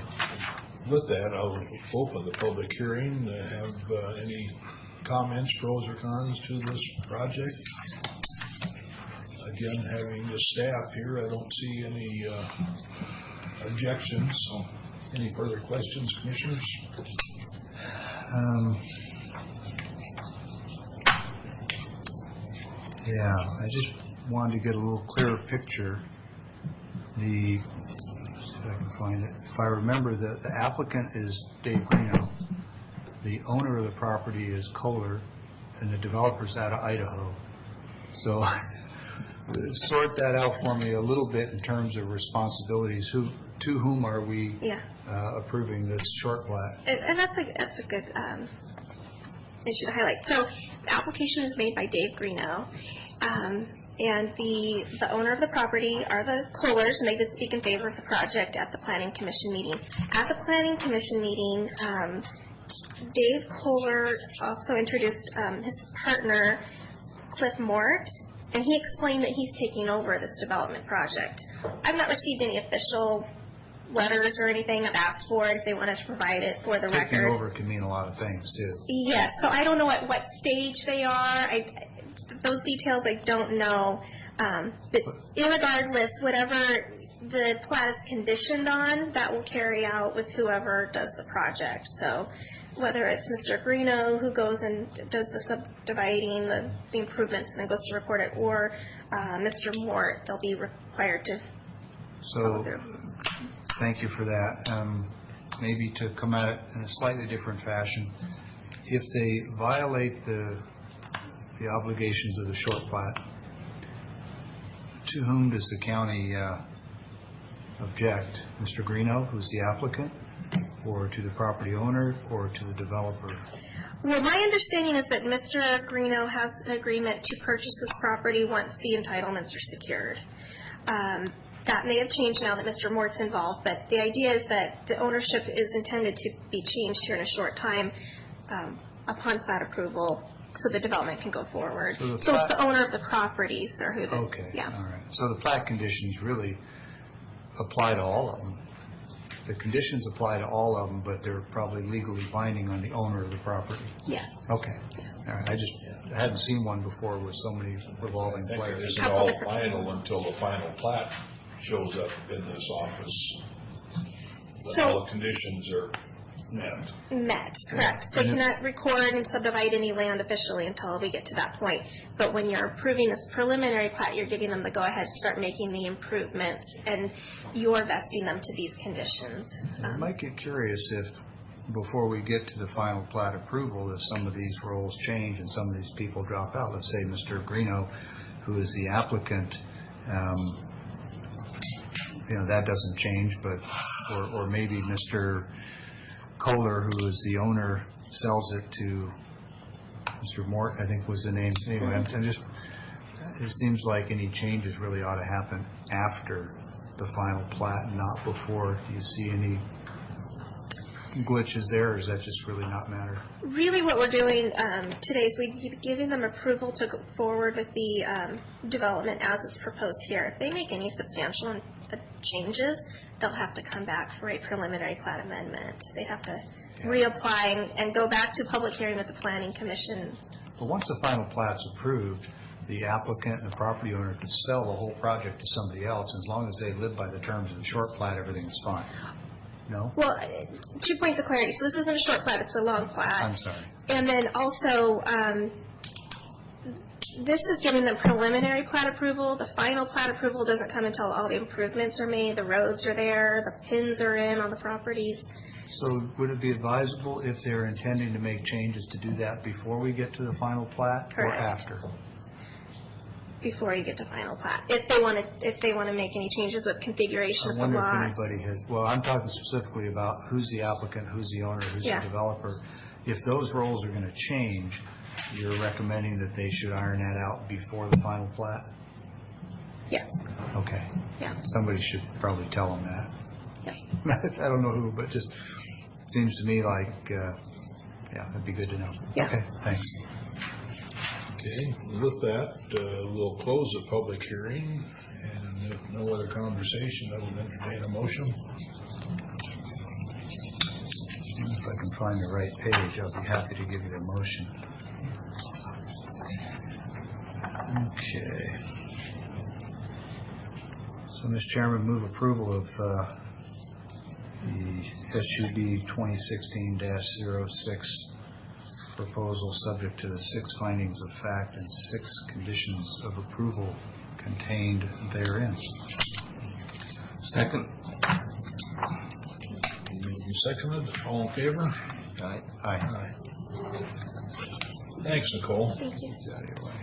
With that, I'll open the public hearing. Have any comments, pros or cons to this project? Again, having the staff here, I don't see any objections. So, any further questions, commissioners? Yeah, I just wanted to get a little clearer picture. If I can find it. If I remember, the applicant is Dave Greeno. The owner of the property is Kohler, and the developer's out of Idaho. So sort that out for me a little bit in terms of responsibilities. To whom are we approving this short plat? And that's a good issue to highlight. So the application was made by Dave Greeno, and the owner of the property are the Kohlers, and they did speak in favor of the project at the Planning Commission meeting. At the Planning Commission meeting, Dave Kohler also introduced his partner, Cliff Mort, and he explained that he's taking over this development project. I've not received any official letters or anything. I've asked for it if they wanted to provide it for the record. Taking over can mean a lot of things, too. Yes, so I don't know at what stage they are. Those details I don't know. But irregardless, whatever the plat is conditioned on, that will carry out with whoever does the project. So whether it's Mr. Greeno who goes and does the subdividing, the improvements, and then goes to record it, or Mr. Mort, they'll be required to follow through. Thank you for that. Maybe to come at it in a slightly different fashion, if they violate the obligations of the short plat, to whom does the county object? Mr. Greeno, who's the applicant, or to the property owner, or to the developer? Well, my understanding is that Mr. Greeno has an agreement to purchase this property once the entitlements are secured. That may have changed now that Mr. Mort's involved, but the idea is that the ownership is intended to be changed here in a short time upon plat approval, so the development can go forward. So it's the owner of the properties or who the... Okay, yeah. all right. So the plat conditions really apply to all of them. The conditions apply to all of them, but they're probably legally binding on the owner of the property. Yes. Okay. All right. I hadn't seen one before with so many revolving I think it players. isn't all final until the final plat shows up in this office. So- All the conditions are met. Correct. They cannot record and subdivide any land officially until we get to that point. But when you're approving this preliminary plat, you're giving them the go-ahead to start making the improvements, and you're vesting them to these conditions. I might get curious if, before we get to the final plat approval, if some of these roles change and some of these people drop out. Let's say Mr. Greeno, who is the applicant, that doesn't change, but or maybe Mr. Kohler, who is the owner, sells it to Mr. Mort, I think was the name. Anyway, it seems like any changes really ought to happen after the final plat, not before. Do you see any glitches there, or does that just really not matter? Really what we're doing today is we're giving them approval to go forward with the development as it's proposed here. If they make any substantial changes, they'll have to come back for a preliminary plat amendment. They'd have to reapply and go back to public hearing with the Planning Commission. But once the final plat's approved, the applicant and the property owner could sell the whole project to somebody else, and as long as they live by the terms of the short plat, everything is fine. No? Well, 2 points of clarity. So this isn't a short plat, it's a long plat. I'm sorry. And then also, this is giving them preliminary plat approval. The final plat approval doesn't come until all the improvements are made, the roads are there, the pins are in on the properties. So would it be advisable if they're intending to make changes to do that before we get to the final plat? Correct. Or after? Before you get to final plat, if they want to make any changes with configuration I of the wonder if lots. anybody has, well, I'm talking specifically about who's the applicant, who's the owner, who's the Yeah. developer. If those roles are going to change, you're recommending that they should iron that out before the final plat? Yes. Okay. Yeah. Somebody should probably tell them that. Yeah. I don't know who, but just seems to me like, that'd be good to know. Yeah. Okay, thanks. Okay, with that, we'll close the public hearing, and if no other conversation, I will entertain a motion. If I can find the right page, I'll be happy to give you the motion. Okay. So, Mr. Chairman, move approval of the SUB 2016-06 proposal subject to the 6 findings of fact and 6 conditions of approval contained therein. Second. Moved and seconded, all in favor? Aye. Aye. Thanks, Nicole. Thank you. Get out of your way.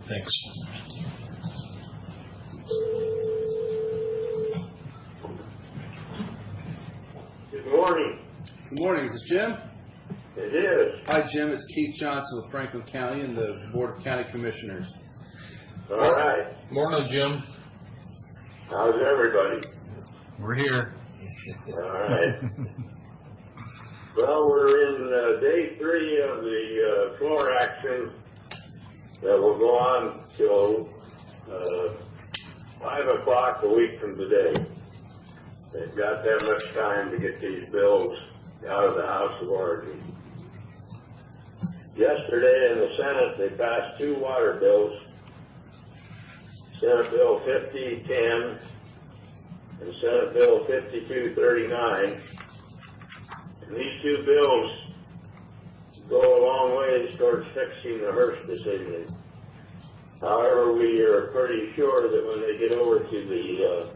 Thanks. Good morning. Good morning, is this Jim? It is. Hi, Jim, it's Keith Johnson with Franklin County and the Board of County Commissioners. All right. Morning, Jim. How's everybody? We're here. All right. Well, we're in day 3 of the floor action that will go on till 5 o'clock a week from today. They've got that much time to get these bills out of the House of Origin. Yesterday in the Senate, they passed 2 water bills, Senate Bill 5010 and Senate Bill 5239. And these 2 bills go a long ways towards fixing the Hearst decision. However, we are pretty sure that when they get over to the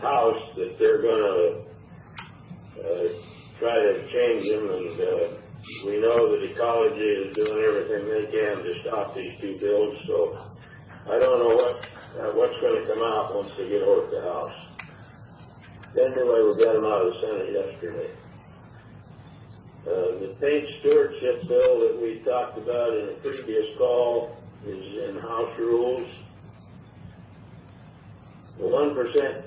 House, that they're going to try to change them, and we know that Ecology is doing everything they can to stop these 2 bills, so I don't know what's going to come out once they get over to the House. Anyway, we got them out of the Senate yesterday. The paint stewardship bill that we talked about in a previous call is in House rules. The 1%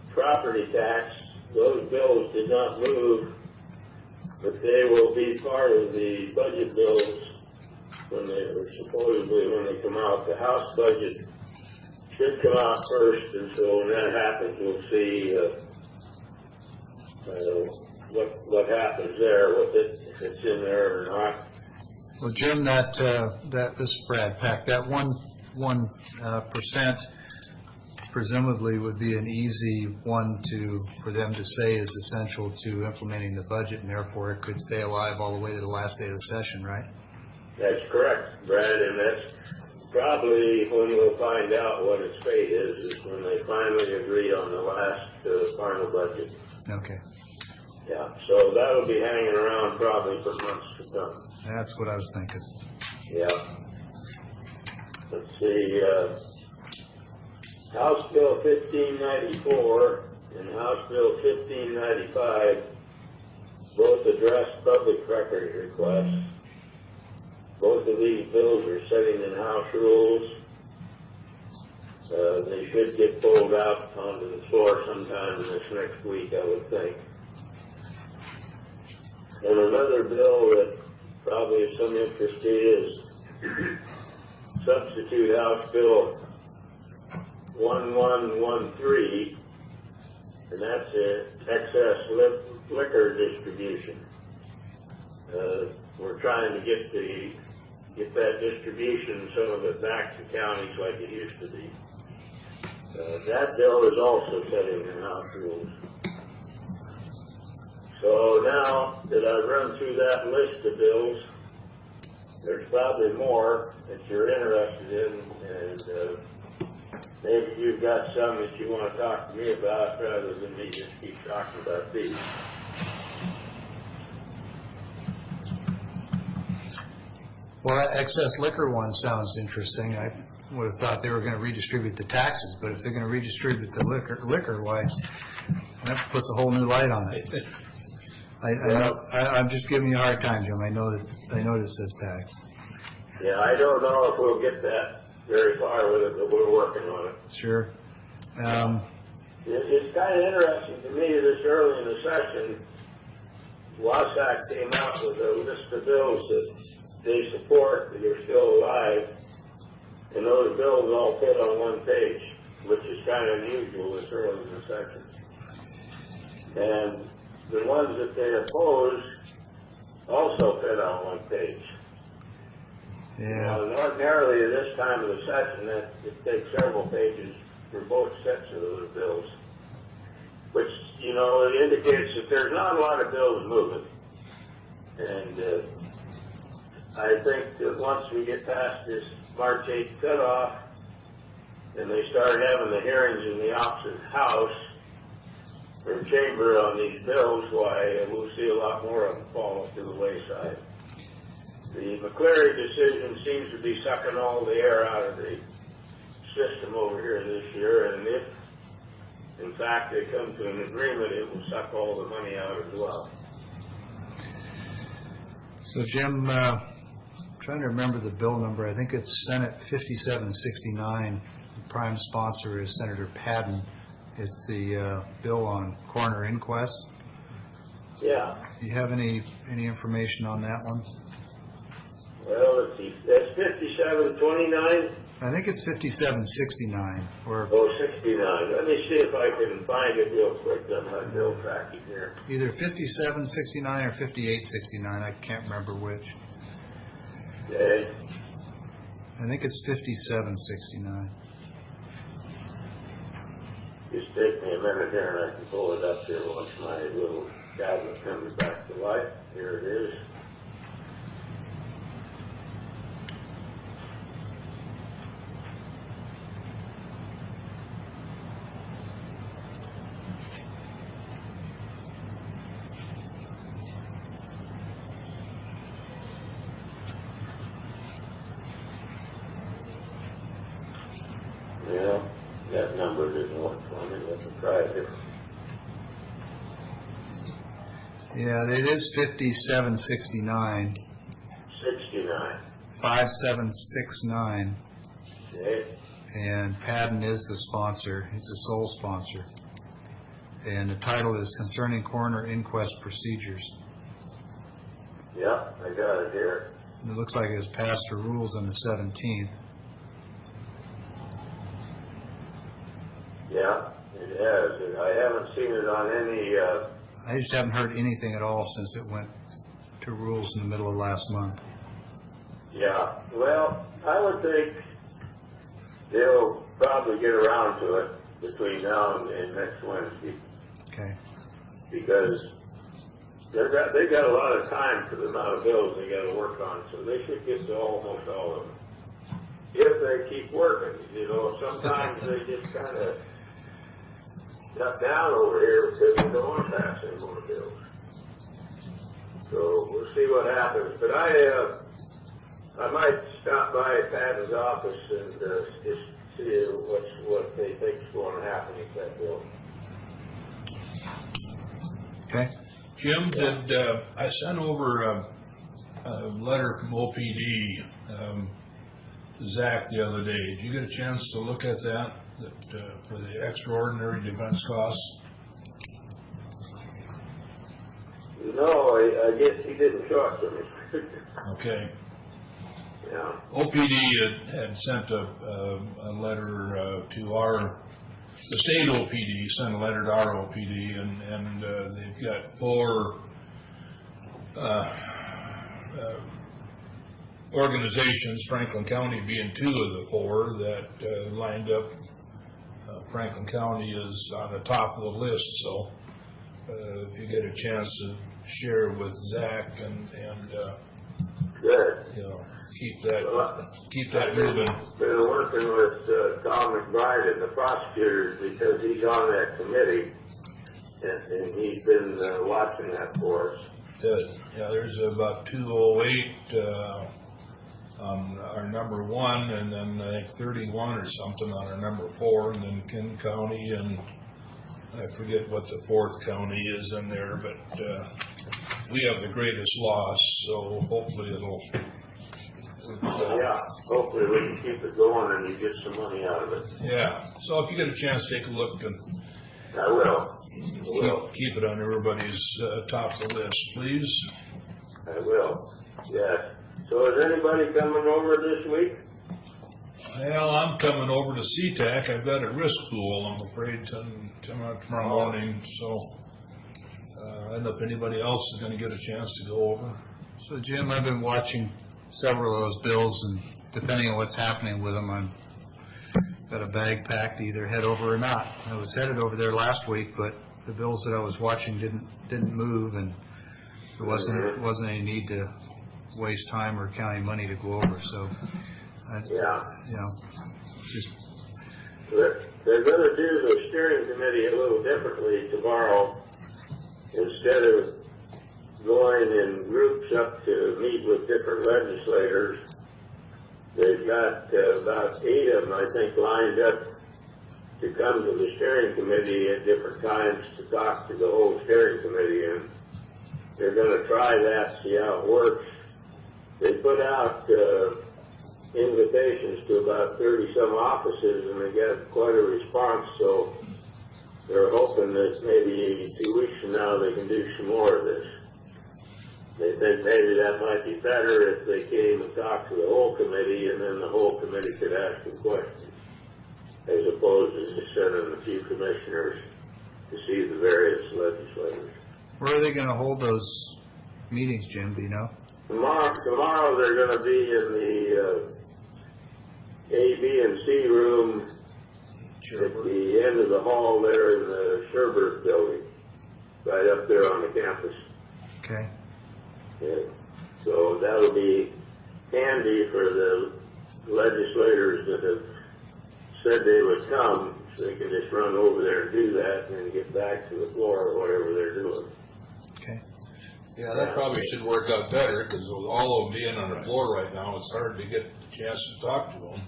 property tax, those bills did not move, but they will be part of the budget bills when they come out. The House budget should come out first, and so when that happens, we'll see what happens there, if it's in there or not. Well, Jim, this is Brad Peck, that 1% presumably would be an easy one for them to say is essential to implementing the budget, and therefore it could stay alive all the way to the last day of the session, right? That's correct, Brad, and that's probably when we'll find out what its fate is when they finally agree on the last final budget. Okay. Yeah, so that'll be hanging around probably for months to come. That's what I was thinking. Yeah. Let's see, House Bill 1594 and House Bill 1595 both address public record requests. Both of these bills are sitting in House rules. They should get pulled out onto the floor sometime this next week, I would think. And another bill that probably of some interest to you is substitute House Bill 1113, and that's excess liquor distribution. We're trying to get that distribution, some of it back to counties like it used to be. That bill is also sitting in House rules. So now that I've run through that list of bills, there's probably more that you're interested in, and maybe you've got some that you want to talk to me about rather than me just keep talking about these. Well, that excess liquor one sounds interesting. I would have thought they were going to redistribute the taxes, but if they're going to redistribute the liquor, why, that puts a whole new light on it. I'm just giving you a hard time, Jim. I know that says tax. Yeah, I don't know if we'll get that very far with it, but we're working on it. Sure. It's kind of interesting to me this early in the session, Wasack came out with a list of bills that they support that are still alive, and those bills all fit on one page, which is kind of unusual this early in the session. And the ones that they oppose also fit on one page. Yeah. And ordinarily, at this time of the session, it takes several pages for both sets of those bills, which, you know, it indicates that there's not a lot of bills moving. And I think that once we get past this March 8th cutoff and they start having the hearings in the opposite house or chamber on these bills, why, we'll see a lot more of them fall to the wayside. The McCleary decision seems to be sucking all the air out of the system over here this year, and if, in fact, they come to an agreement, it will suck all the money out as well. So, Jim, trying to remember the bill number. I think it's Senate 5769. The prime sponsor is Senator Padden. It's the bill on coroner inquests. Yeah. Do you have any information on that one? Well, let's see. That's 5729? I think it's 5769. Or Oh, 69. Let me see if I can find it real quick on my bill tracking here. either 5769 or 5869. I can't remember which. Okay. I think it's 5769. Just take me a minute here and I can pull it up here once my little cabinet comes back to life. Here it is. Yeah, that number didn't work for me. Let's try it here. Yeah, it is 5769. 69. 5769. Okay. And Padden is the sponsor. He's the sole sponsor. And the title is Concerning Coroner Inquest Procedures. Yeah, I got it here. And it looks like it was passed for rules on the 17th. Yeah, it has. I haven't seen it on any, I just haven't heard anything at all since it went to rules in the middle of last month. yeah. Well, I would think they'll probably get around to it between now and next Wednesday. Okay. Because they got a lot of time for the amount of bills they got to work on, so they should get to almost all of them. If they keep working, you know, sometimes they just kind of shut down over here because they don't want to pass any more bills. So we'll see what happens. But I might stop by Patton's office and just see what they think is going to happen with that bill. Okay. Jim, did I sent over a letter from OPD Zach the other day? Did you get a chance to look at that for the extraordinary defense costs? No, I guess he didn't show it to me. Okay. Yeah. OPD had sent a letter to the state OPD sent a letter to our OPD, and they've got 4 organizations, Franklin County being 2 of the 4 that lined up. Franklin County is on the top of the list, so if you get a chance to share with Zach and Good. you know, keep that moving. Been working with Tom McBride and the prosecutors because he's on that committee, and he's been watching that for us. Good. Yeah, there's about 208 on our number 1, and then I think 31 or something on our number 4, and then Ken County, and I forget what the 4th county is in there, but we have the greatest loss, so hopefully it'll. Yeah, hopefully we can keep it going and you get some money out of it. Yeah. So if you get a chance, take a look and. I will. Keep it on everybody's top of the list, please. I will. Yeah. So is anybody coming over this week? Well, I'm coming over to SeaTac. I've got a risk pool, I'm afraid, tomorrow morning. So I don't know if anybody else is going to get a chance to go over. So, Jim, I've been watching several of those bills, and depending on what's happening with them, I'm got a bag packed to either head over or not. I was headed over there last week, but the bills that I was watching didn't move, and there wasn't any need to waste time or county money to go over. So, Yeah. you know, just They're going to do the steering committee a little differently tomorrow. Instead of going in groups up to meet with different legislators, they've got about 8 of them, I think, lined up to come to the steering committee at different times to talk to the whole steering committee, and they're going to try that, see how it works. They put out invitations to about 30-some offices, and they got quite a response, so they're hoping that maybe 2 weeks from now they can do some more of this. They think maybe that might be better if they came and talked to the whole committee, and then the whole committee could ask them questions, as opposed to just sending a few commissioners to see the various legislators. where are they going to hold those meetings, Jim? Do you know? Tomorrow they're going to be in the A, B, and C room at the end of the hall there in the Sherberg building, right up there on the campus. Okay. Yeah. So that'll be handy for the legislators that have said they would come, so they can just run over there and do that and then get back to the floor or whatever they're doing. Okay. Yeah, that probably should work out better, because with all of them being on the floor right now, it's hard to get a chance to talk to them.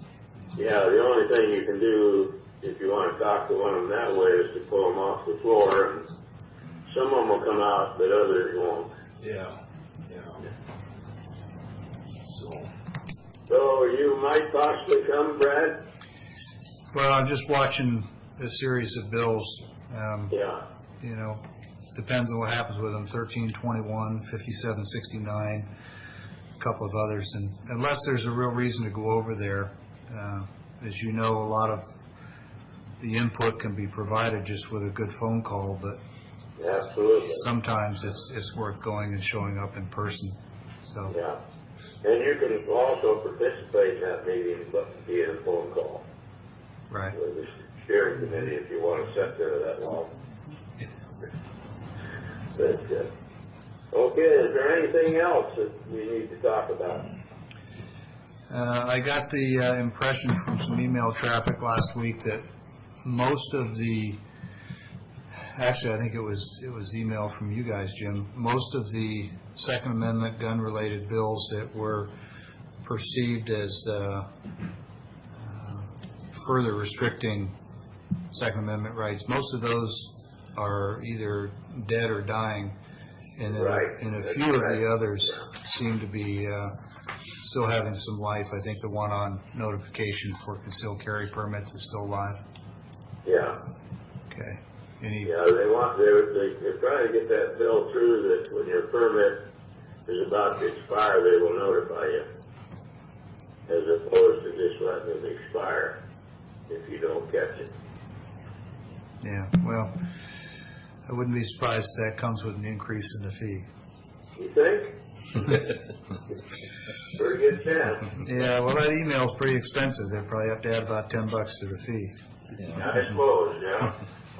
Yeah, the only thing you can do if you want to talk to one of them that way is to pull them off the floor, and some of them will come out, but others won't. Yeah. So you might possibly come, Brad? Well, I'm just watching a series of bills. Yeah. You know, depends on what happens with them. 1321, 5769, a couple of others, and unless there's a real reason to go over there, as you know, a lot of the input can be provided just with a good phone call, but Absolutely. sometimes it's worth going and showing up in person. So Yeah. And you can also participate in that meeting, but be in a phone call right. with the steering committee if you want to sit there that long. But, okay, is there anything else that we need to talk about? I got the impression from some email traffic last week that most of the, actually I think it was email from you guys, Jim, most of the Second Amendment gun-related bills that were perceived as further restricting Second Amendment rights, most of those are either dead or dying, and a few of the others seem to be still having some life. I think the one on notification for concealed carry permits is still alive. Yeah. Okay. Yeah, they're trying to get that bill through that when your permit is about to expire, they will notify you, as opposed to just letting it expire if you don't catch it. Yeah, well, I wouldn't be surprised if that comes with an increase in the fee. You think? Pretty good chance. Yeah, well, that email's pretty expensive. They probably have to add about $10 to the fee. I suppose, yeah.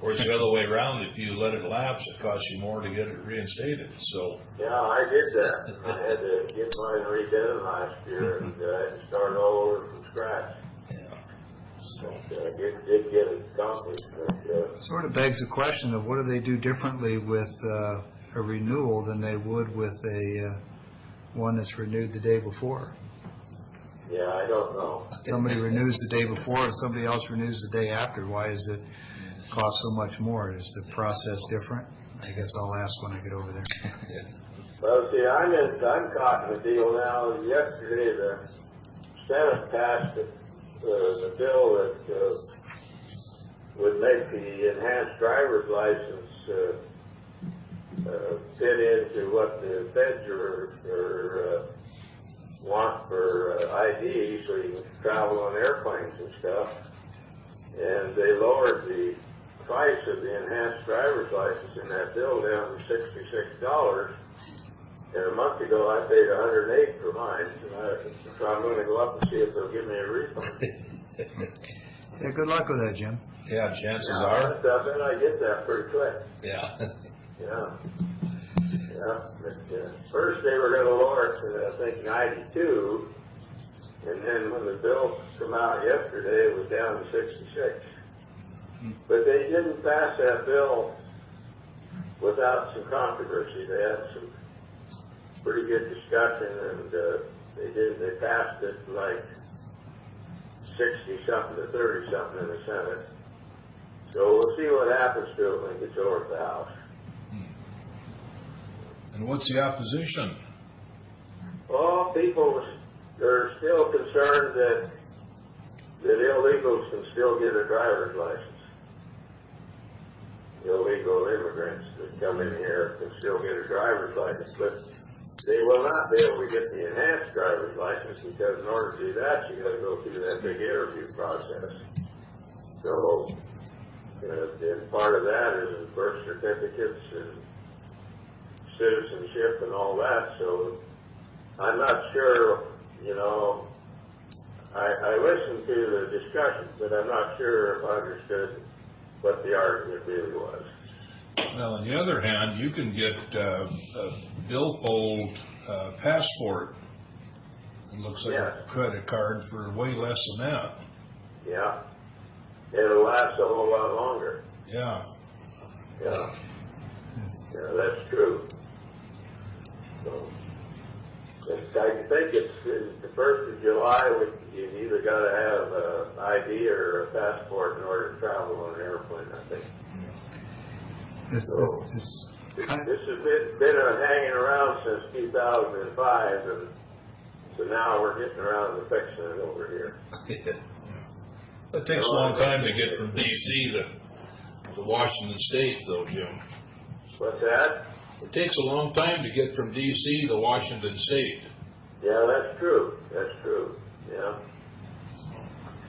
course, the other way around, if you let it lapse, it costs you more to get it reinstated, so. Yeah, I did that. I had to get mine redone last year and I had to start all over from scratch. Yeah. So, I did get it accomplished, but, Sort of begs the question of what do they do differently with a renewal than they would with a one that's renewed the day before? yeah, I don't know. Somebody renews the day before and somebody else renews the day after. Why does it cost so much more? Is the process different? I guess I'll ask when I get over there. Well, see, I'm caught in the deal now. Yesterday, the Senate passed the bill that would make the enhanced driver's license fit into what the feds want for ID, so you can travel on airplanes and stuff. And they lowered the price of the enhanced driver's license in that bill down to $66. And a month ago, I paid $108 for mine. So I'm going to go up and see if they'll give me a refund. Yeah, good luck with that, Jim. yeah, chances are, I bet I get that pretty quick. yeah. Yeah. Yeah. But, first, they were going to lower it to, I think, 92. And then when the bill came out yesterday, it was down to 66. But they didn't pass that bill without some controversy. They had some pretty good discussion, and they passed it like 60-something to 30-something in the Senate. So we'll see what happens to it when it gets over the House. And what's the opposition? Well, people are still concerned that illegals can still get a driver's license. Illegal immigrants that come in here can still get a driver's license, but they will not be able to get the enhanced driver's license because in order to do that, you got to go through that big interview process. So, and part of that is birth certificates and citizenship and all that. So, I'm not sure. I listened to the discussion, but I'm not sure if I understood what the argument really was. Well, on the other hand, you can get a billfold passport. It looks like a credit card for way less than that. Yeah. It'll last a whole lot longer. Yeah. Yeah. Yeah, that's true. So, I think it's the 1st of July, you either got to have an ID or a passport in order to travel on an airplane, I think. This This has been hanging around since 2005, and so now we're getting around to fixing it over here. It takes a long time to get from D.C. to Washington State, though, Jim. What's that? It takes a long time to get from D.C. to Washington State. Yeah, that's true. That's true. Yeah.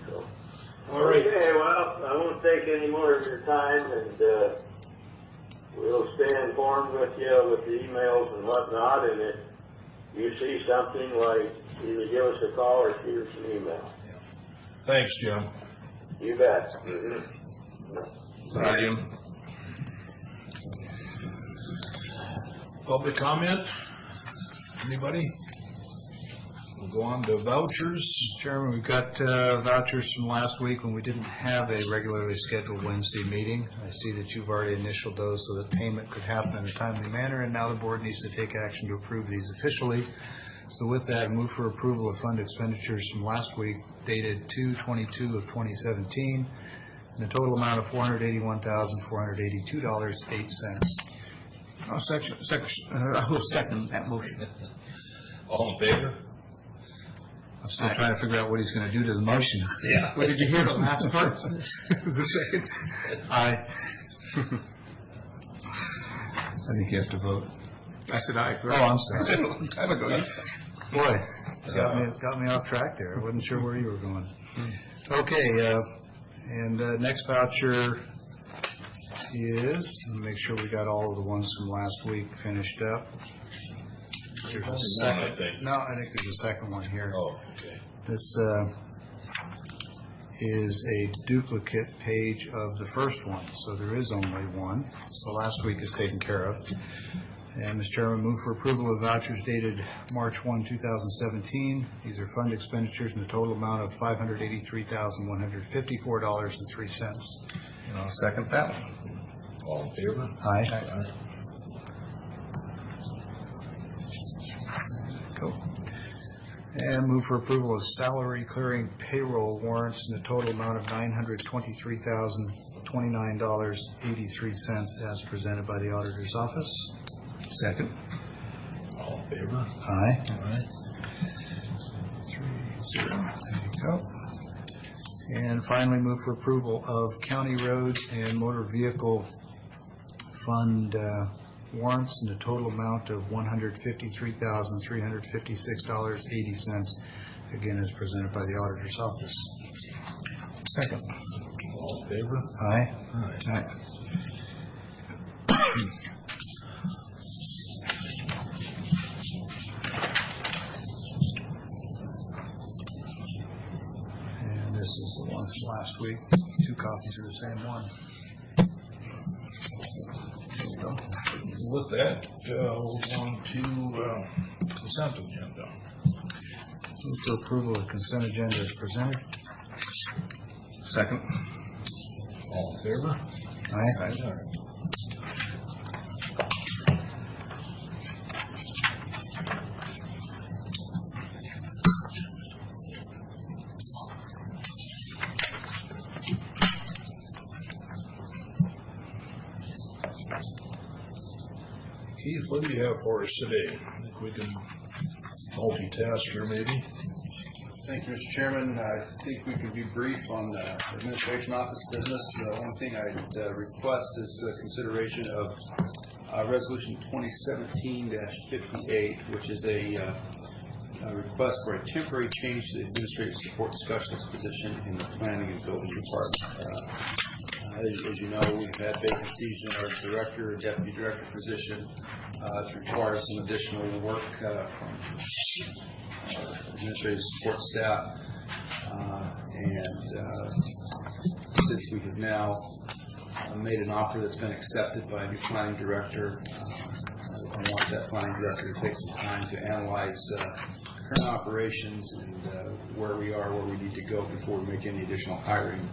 So. All right. Okay, well, I won't take any more of your time, and we'll stay informed with you with the emails and whatnot, and if you see something, like, either give us a call or shoot us an email. Thanks, Jim. You bet. Mm-hmm. Bye, Jim. Public comment? Anybody? We'll go on to vouchers. Mr. Chairman, we've got vouchers from last week when we didn't have a regularly scheduled Wednesday meeting. I see that you've already initialed those so that payment could happen in a timely manner, and now the board needs to take action to approve these officially. So with that, I move for approval of fund expenditures from last week dated 2/22 of 2017 in a total amount of $481,482.08. I will second that motion. All in favor? I'm still trying to figure out what he's going to do to the motion. Yeah. What did you hear the last part? The second. Aye. I think you have to vote. I said aye first. Oh, I'm I sorry. said a long time ago. Boy, got me off track there. I wasn't sure where you were going. Okay, and next voucher is, let me make sure we got all of the ones from last week finished up. There's a One, I second. think. No, I think there's a second one here. Oh, okay. This is a duplicate page of the first one, so there is only one. So last week is taken care of. And, Mr. Chairman, move for approval of vouchers dated March 1, 2017. These are fund expenditures in the total amount of $583,154.03. And I'll second that. All in favor? Aye. Aye. Go. And move for approval of salary clearing payroll warrants in the total amount of $923,029.83 as presented by the auditor's office. Second. All in favor? Aye. Aye. 3-0. There you go. And finally, move for approval of county roads and motor vehicle fund warrants in the total amount of $153,356.80, again as presented by the auditor's office. Second. All in favor? Aye. Aye. And this is the one from last week. 2 copies of the same one. There you go. With that, we'll go on to consent agenda. Move for approval of consent agenda as presented. Second. All in favor? Aye. Aye. Keith, what do you have for us today? I think we can multitask here, maybe. Thank you, Mr. Chairman. I think we can be brief on the administration office business. The only thing I'd request is consideration of Resolution 2017-58, which is a request for a temporary change to the administrative support specialist position in the planning and building department. As you know, we've had vacancies in our director, deputy director position. It requires some additional work from administrative support staff. And since we have now made an offer that's been accepted by a new planning director, I want that planning director to take some time to analyze current operations and where we are, where we need to go before we make any additional hiring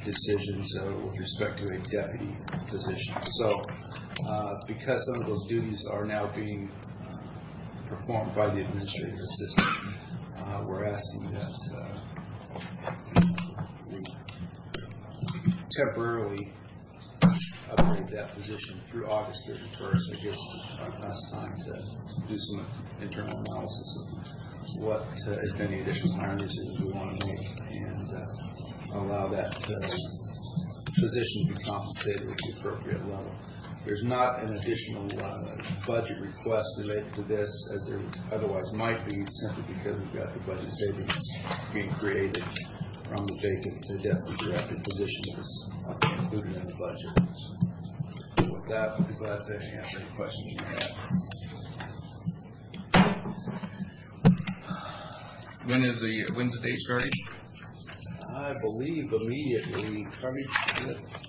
decisions with respect to a deputy position. So because some of those duties are now being performed by the administrative assistant, we're asking that we temporarily upgrade that position through August 31st. It gives us time to do some internal analysis of what, if any, additional hiring decisions we want to make, and allow that position to be compensated at the appropriate level. There's not an additional budget request related to this, as there otherwise might be, simply because we've got the budget savings being created from the vacant deputy director position that was included in the budget. So with that, I'd be glad to answer any questions you have. When's the date starting? I believe immediately.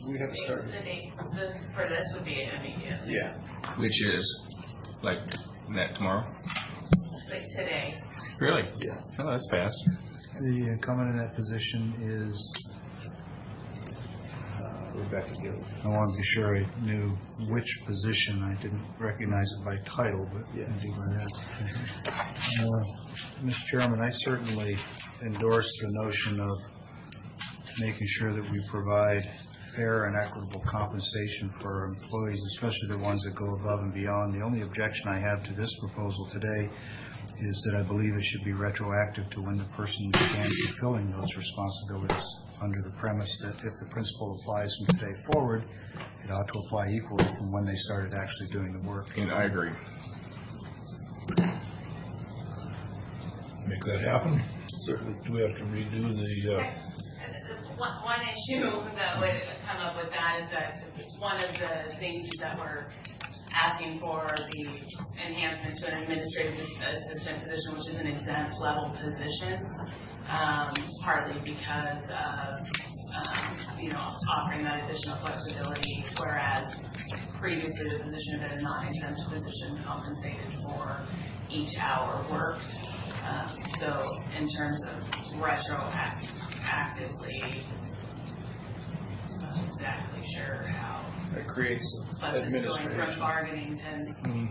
We have started. The date for this would be immediate, Yeah. Which is like tomorrow? like today. Really? Yeah. Oh, that's fast. The incumbent in that position is, Rebecca Gill. I want to be sure I knew which position. I didn't recognize it by title, but Yeah. indeed by that. Mr. Chairman, I certainly endorse the notion of making sure that we provide fair and equitable compensation for our employees, especially the ones that go above and beyond. The only objection I have to this proposal today is that I believe it should be retroactive to when the person began fulfilling those responsibilities, under the premise that if the principle applies from today forward, it ought to apply equally from when they started actually doing the work. And I agree. Make that happen? Certainly. Do we have to redo the, One issue that would come up with that is that one of the things that we're asking for the enhancement to an administrative assistant position, which is an exempt level position. partly because of, offering that additional flexibility, whereas previously the position had been a non-exempt position compensated for each hour worked. So in terms of retroactively, I'm not exactly sure how, It creates but it's going from administration. bargaining to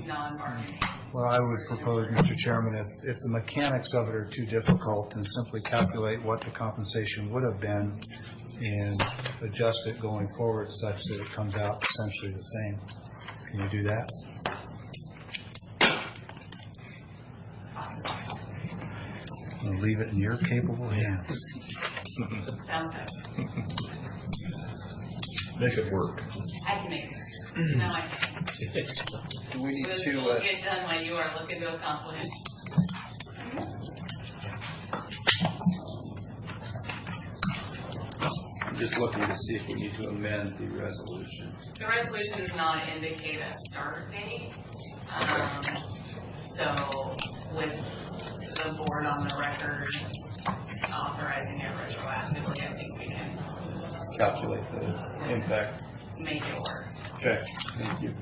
non-bargaining. Well, I would propose, Mr. Chairman, if the mechanics of it are too difficult, then simply calculate what the compensation would have been and adjust it going forward such that it comes out essentially the same. Can you do that? I'll leave it in your capable hands. Sounds good. Make it work. I can make it. No, I can't. Do we need We'll to, get done what you are looking to accomplish. I'm just looking to see if we need to amend the resolution. The resolution does not indicate a start date. So with the board on the record authorizing it retroactively, I think we can Calculate the impact. make it work. Okay, thank you.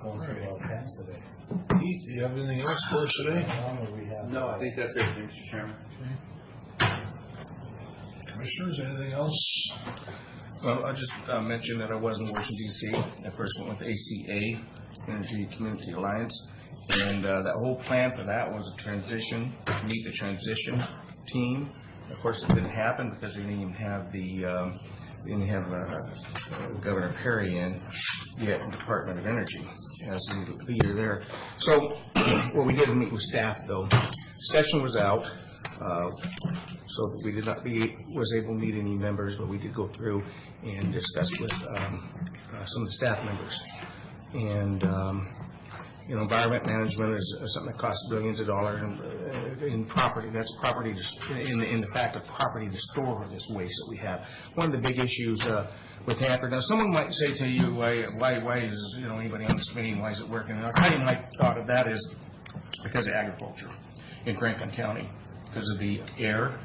Going pretty well past today. Heath, do you have anything else for us today? How long have we had? No, I think that's everything, Mr. Chairman. Commissioners, anything else? Well, I just mentioned that I was in Washington DC. I first went with ACA, Energy Community Alliance, and that whole plan for that was a transition, to meet the transition team. Of course, it didn't happen because we didn't even have Governor Perry in yet in Department of Energy as the leader there. So what we did was meet with staff, though. Session was out. So we did not was able to meet any members, but we did go through and discuss with some of the staff members. And environment management is something that costs billions of dollars in property. That's property in the fact of property to store this waste that we have. One of the big issues with Hanford. Now, someone might say to you, why is anybody on this committee, why is it working? And kind of my thought of that is because of agriculture in Franklin County, because of the air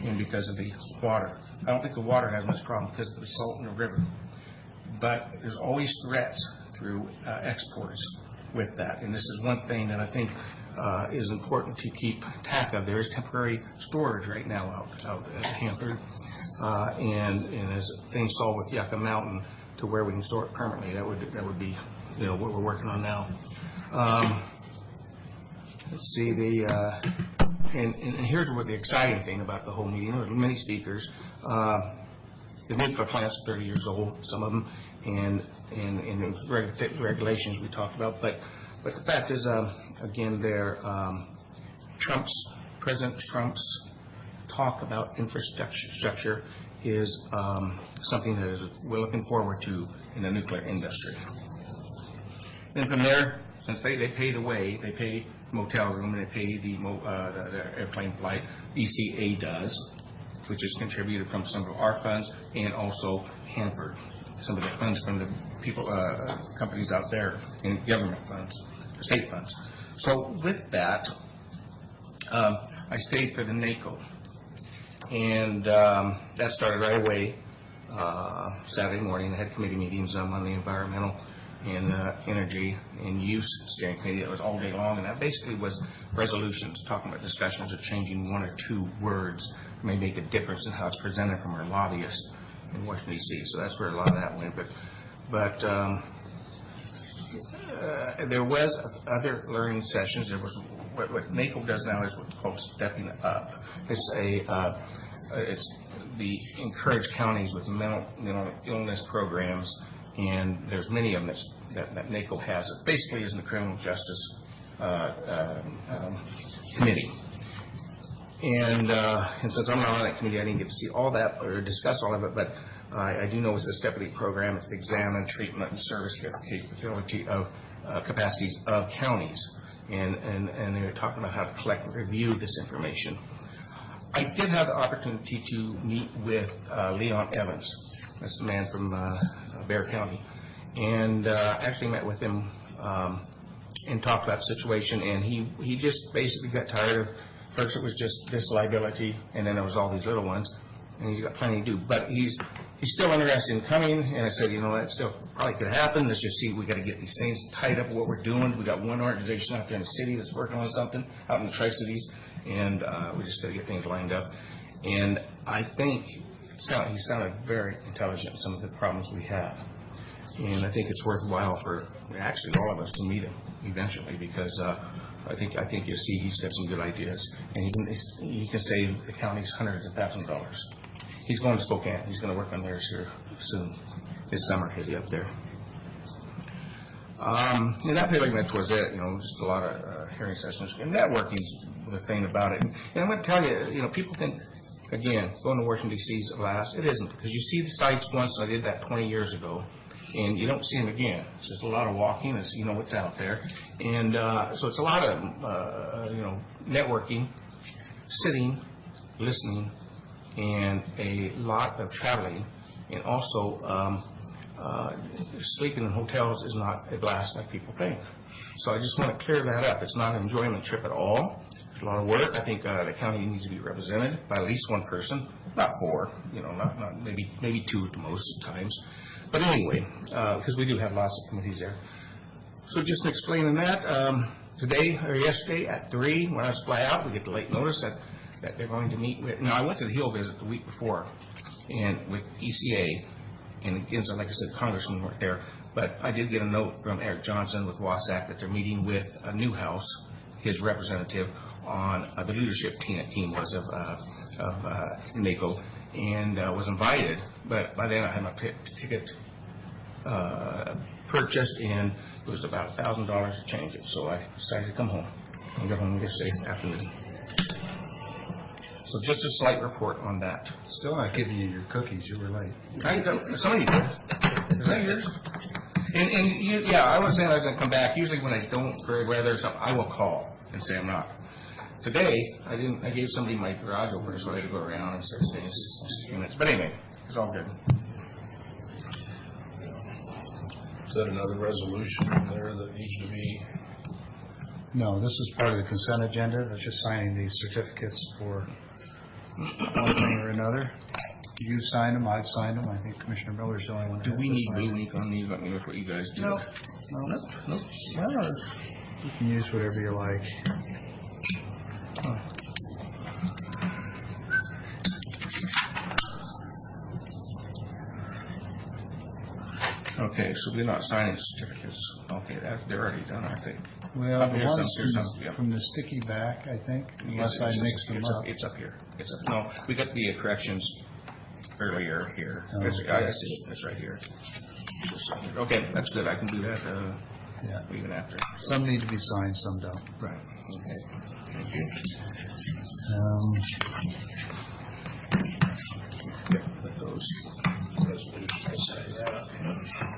and because of the water. I don't think the water has much problem because of the salt in the river. But there's always threats through exports with that. And this is one thing that I think is important to keep track of. There is temporary storage right now out at Hanford. And as things solve with Yucca Mountain to where we can store it permanently, that would be what we're working on now. Let's see, and here's what the exciting thing about the whole meeting. There were many speakers. The nuclear plants are 30 years old, some of them, and regulations we talked about. But the fact is, again, President Trump's talk about infrastructure is something that we're looking forward to in the nuclear industry. And from there, since they pay the way, they pay motel room and they pay the airplane flight, ECA does, which is contributed from some of our funds and also Hanford, some of the funds from the people, companies out there, and government funds, state funds. So with that, I stayed for the NACO, and that started right away Saturday morning. I had committee meetings on the environmental and energy and use steering committee. That was all day long, and that basically was resolutions, talking about discussions of changing one or two words may make a difference in how it's presented from our lobbyists in Washington, D.C. So that's where a lot of that went. But there was other learning sessions. There was what NACO does now is what's called stepping up. It's the encourage counties with mental illness programs, and there's many of them that NACO has. It basically is in the criminal justice committee. And since I'm not on that committee, I didn't get to see all that or discuss all of it, but I do know it's a Step 8 program. It's the examine, treatment, and service capability of capacities of counties. And they were talking about how to collect and review this information. I did have the opportunity to meet with Leon Evans. That's the man from Bexar County. And actually met with him and talked about the situation. And he just basically got tired of, first it was just this liability, and then there was all these little ones. And he's got plenty to do. But he's still interested in coming. And I said, that still probably could happen. Let's just see. We got to get these things tied up with what we're doing. We got one organization out there in the city that's working on something out in the Tri-Cities. And we just got to get things lined up. And I think he sounded very intelligent in some of the problems we have. And I think it's worthwhile for actually all of us to meet him eventually, because I think you'll see he's got some good ideas, and he can save the counties hundreds of thousands of dollars. He's going to Spokane. He's going to work on theirs here soon. This summer he'll be up there. And that pretty much was it. Just a lot of hearing sessions. And networking's the thing about it. And I'm going to tell you, people think, again, going to Washington, D.C. is a blast. It isn't, because you see the sites once. I did that 20 years ago. And you don't see them again. It's just a lot of walking, as you know what's out there. And so it's a lot of, networking, sitting, listening, and a lot of traveling. And also, sleeping in hotels is not a blast like people think. So I just want to clear that up. It's not an enjoyment trip at all. It's a lot of work. I think the county needs to be represented by at least one person, not four, not maybe two at the most times. But anyway, because we do have lots of committees there. So just explaining that, today or yesterday at 3, when I was fly out, we get the late notice that they're going to meet with, now I went to the Hill visit the week before and with ECA, and again, so like I said, congressmen weren't there, but I did get a note from Eric Johnson with WASAC that they're meeting with Newhouse, his representative, on the leadership team was of NACO, and was invited, but by then I had my ticket purchased, and it was about $1,000 to change it, so I decided to come home and go home yesterday afternoon. So just a slight report on that. Still not giving you your cookies, you were late. Somebody did. Is that yours? And yeah, I was saying I was going to come back. Usually when I don't very well, there's something, I will call and say I'm not. Today, I didn't. I gave somebody my garage opener, so I had to go around and start saying just a few minutes. But anyway, it's all good. Is that another resolution in there that needs to be? No, this is part of the consent agenda. That's just signing these certificates for one thing or another. You've signed them, I've signed them. I think Commissioner Miller's the only one. Do we need Blue on these? Let me know what you guys do. No. Well, you can use whatever you like. Okay, so we're not signing certificates. Okay, they're already done, I think. Well, the Here's ones some, yeah. from the sticky back, I think, unless I mixed them up. It's up here. It's up. No, we got the corrections earlier here. Oh, It's, okay. I see it. It's right here. Okay, that's good. I can do that Yeah. even after. Some need to be signed, some don't. Right. Okay. Thank you. Put those resolutions aside.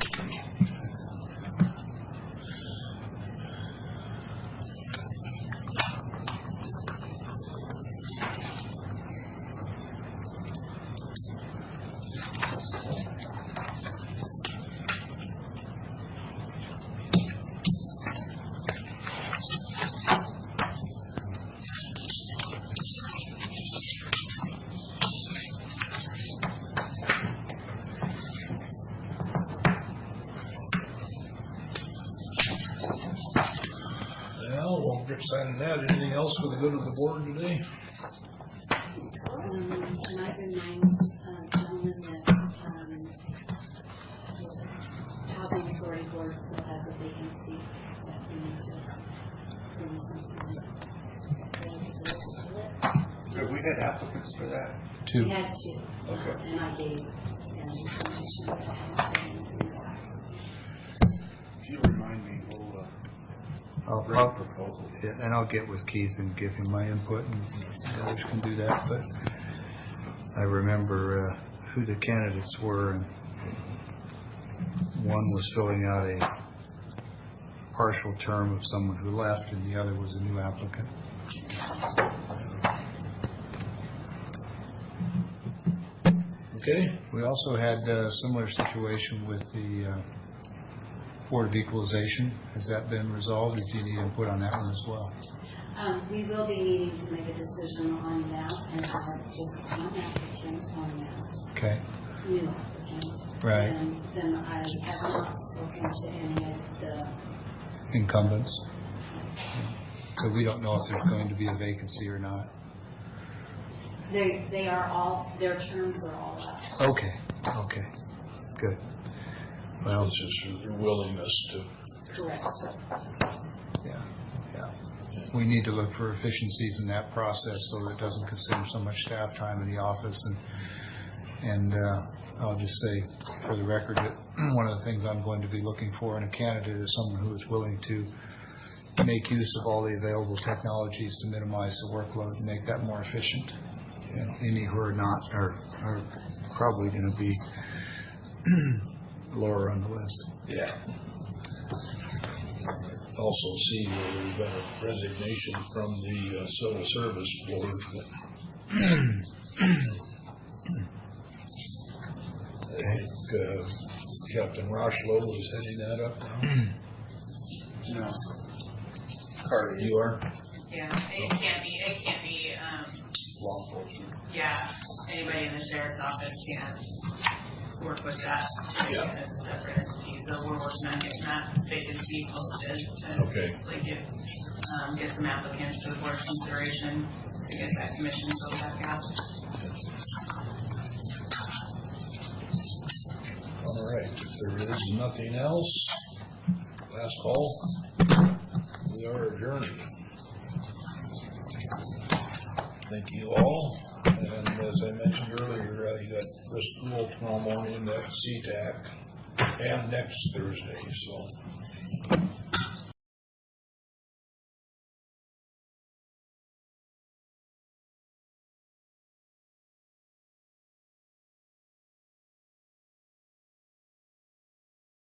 Well, we'll get signing that. Anything else for the good of the board today? And I've been gentlemen that Housing Authority Board still has a vacancy that we need to bring something. Have we had applicants for that? Two. We had two. Okay. And I gave them information that has been. If you remind me, we'll bring a proposal. Yeah, and I'll get with Keith and give him my input, and the others can do that, but I remember who the candidates were, and one was filling out a partial term of someone who left, and the other was a new applicant. Okay. We also had a similar situation with the Board of Equalization. Has that been resolved, or do you need input on that one as well? We will be needing to make a decision on that, and I have just one applicant on that, Okay. new applicant. Right. And then I have not spoken to any of the, Incumbents. So we don't know if there's going to be a vacancy or not. they are all, their terms are all up. Okay, good. Well, It's just your willingness to. Correct. yeah. We need to look for efficiencies in that process so that it doesn't consume so much staff time in the office. And I'll just say for the record that one of the things I'm going to be looking for in a candidate is someone who is willing to make use of all the available technologies to minimize the workload and make that more efficient. And any who are not are probably going to be lower on the list. Yeah. Also see where we've got a resignation from the Civil Service Board. I think Captain Rochlow is heading that up now. No. Carter, you are? Yeah, it can't be, Law enforcement. yeah, anybody in the sheriff's office can work with that. Yeah. It's a separate entity, so we're working on getting that vacancy posted to Okay. hopefully get some applicants to the board's consideration to get that commission filled back out. All right, if there is nothing else, last call, we are adjourned. Thank you all, and as I mentioned earlier, you got the school tomorrow morning at CTAC and next Thursday, so